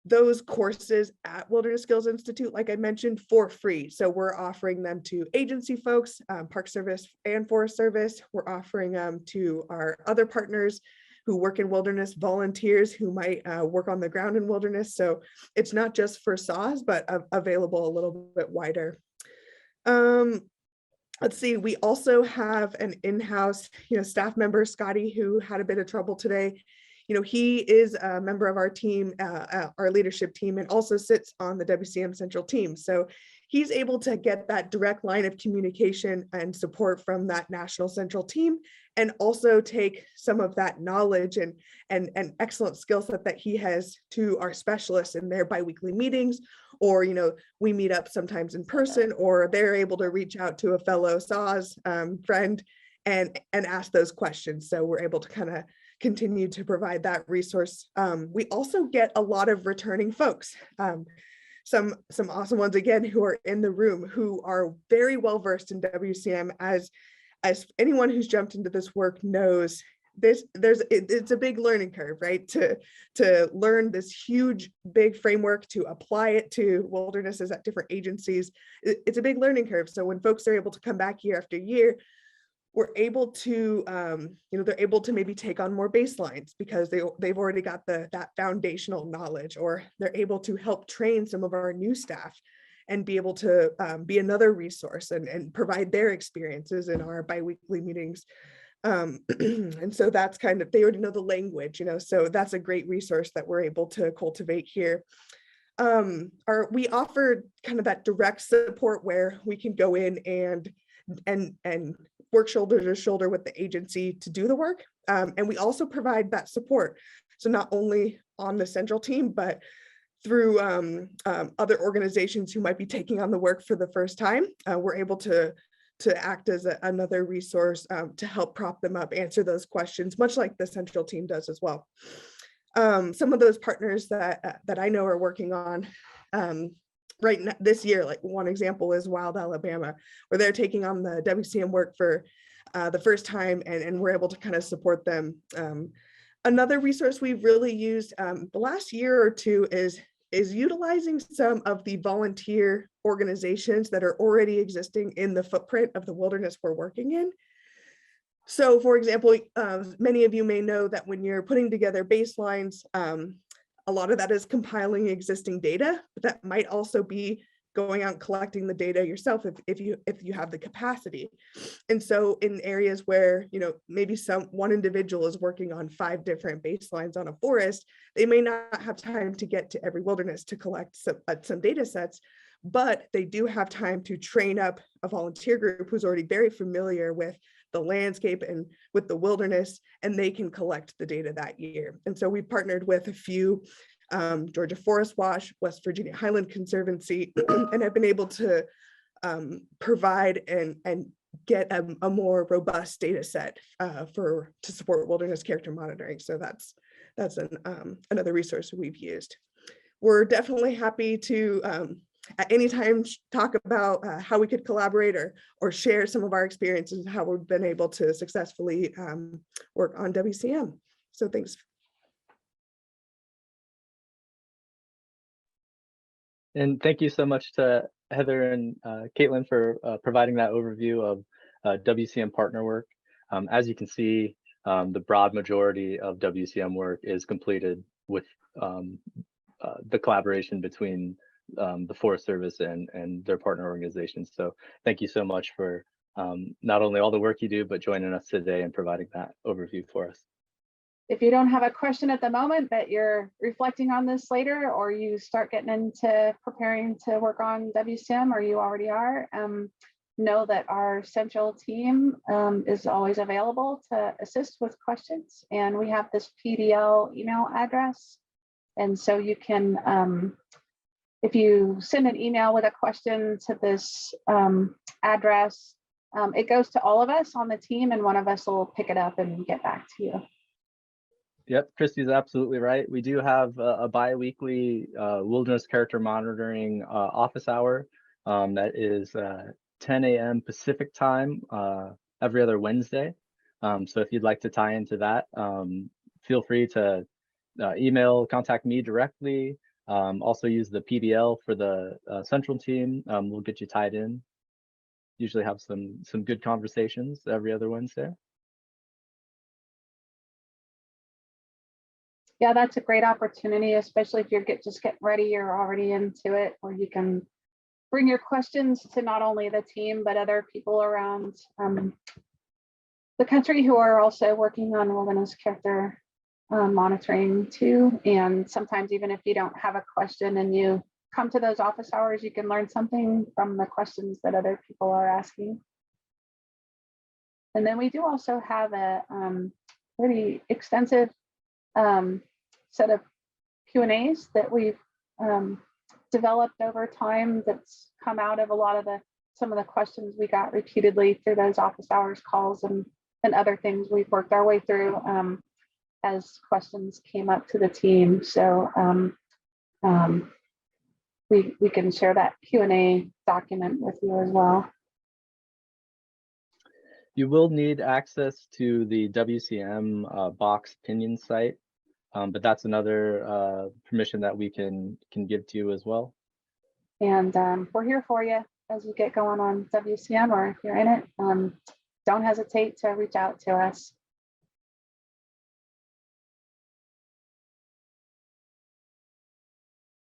those courses at Wilderness Skills Institute, like I mentioned, for free. So we're offering them to agency folks, Park Service and Forest Service. We're offering them to our other partners who work in wilderness, volunteers who might work on the ground in wilderness. So it's not just for SAWS, but available a little bit wider. Let's see, we also have an in-house staff member, Scotty, who had a bit of trouble today. He is a member of our team, our leadership team, and also sits on the WCM Central team. So he's able to get that direct line of communication and support from that national central team, and also take some of that knowledge and excellent skill set that he has to our specialists in their biweekly meetings, or we meet up sometimes in person, or they're able to reach out to a fellow SAWS friend and ask those questions. So we're able to kind of continue to provide that resource. We also get a lot of returning folks, some awesome ones again who are in the room who are very well versed in WCM. As anyone who's jumped into this work knows, it's a big learning curve, right? To learn this huge big framework, to apply it to wildernesses at different agencies, it's a big learning curve. So when folks are able to come back year after year, we're able to, they're able to maybe take on more baselines because they've already got that foundational knowledge, or they're able to help train some of our new staff and be able to be another resource and provide their experiences in our biweekly meetings. And so that's kind of, they already know the language, so that's a great resource that we're able to cultivate here. We offer kind of that direct support where we can go in and work shoulder to shoulder with the agency to do the work. And we also provide that support. So not only on the central team, but through other organizations who might be taking on the work for the first time, we're able to act as another resource to help prop them up, answer those questions, much like the central team does as well. some of those partners that I know are working on right now, this year, like one example is Wild, Alabama, where they're taking on the WCM work for the first time, and we're able to kind of support them. Another resource we've really used the last year or two is utilizing some of the volunteer organizations that are already existing in the footprint of the wilderness we're working in. So for example, many of you may know that when you're putting together baselines, a lot of that is compiling existing data, but that might also be going out and collecting the data yourself if you have the capacity. And so in areas where, you know, maybe one individual is working on 5 different baselines on a forest, they may not have time to get to every wilderness to collect some data sets, but they do have time to train up a volunteer group who's already very familiar with the landscape and with the wilderness, and they can collect the data that year. And so we partnered with a few, Georgia Forest Watch, West Virginia Highland Conservancy, and have been able to provide and get a more robust data set to support wilderness character monitoring. So that's another resource we've used. We're definitely happy to at any time talk about how we could collaborate or share some of our experiences, how we've been able to successfully work on WCM. So thanks. And thank you so much to Heather and Caitlin for providing that overview of WCM partner work. As you can see, the broad majority of WCM work is completed with the collaboration between the Forest Service and their partner organizations. So thank you so much for not only all the work you do, but joining us today and providing that overview for us. If you don't have a question at the moment, but you're reflecting on this later, or you start getting into preparing to work on WCM, or you already are, know that our central team is always available to assist with questions. And we have this PDL email address. And so you can, if you send an email with a question to this address, it goes to all of us on the team, and one of us will pick it up and get back to you. Yep, Christy's absolutely right. We do have a bi-weekly wilderness character monitoring office hour that is 10 a.m. Pacific time every other Wednesday. So if you'd like to tie into that, feel free to contact me directly. Also use the PDL for the central team. We'll get you tied in. Usually have some good conversations every other Wednesday. Yeah, that's a great opportunity, especially if you're just getting ready, you're already into it, where you can bring your questions to not only the team, but other people around the country who are also working on wilderness character monitoring too. And sometimes even if you don't have a question and you come to those office hours, you can learn something from the questions that other people are asking. And then we do also have a pretty extensive set of Q&As that we've developed over time that's come out of a lot of some of the questions we got repeatedly through those office hours calls and other things we've worked our way through as questions came up to the team. So we can share that Q&A document with you as well. You will need access to the WCM Box Pinion site, but that's another permission that we can give to you as well. And we're here for you as you get going on WCM, or if you're in it, don't hesitate to reach out to us.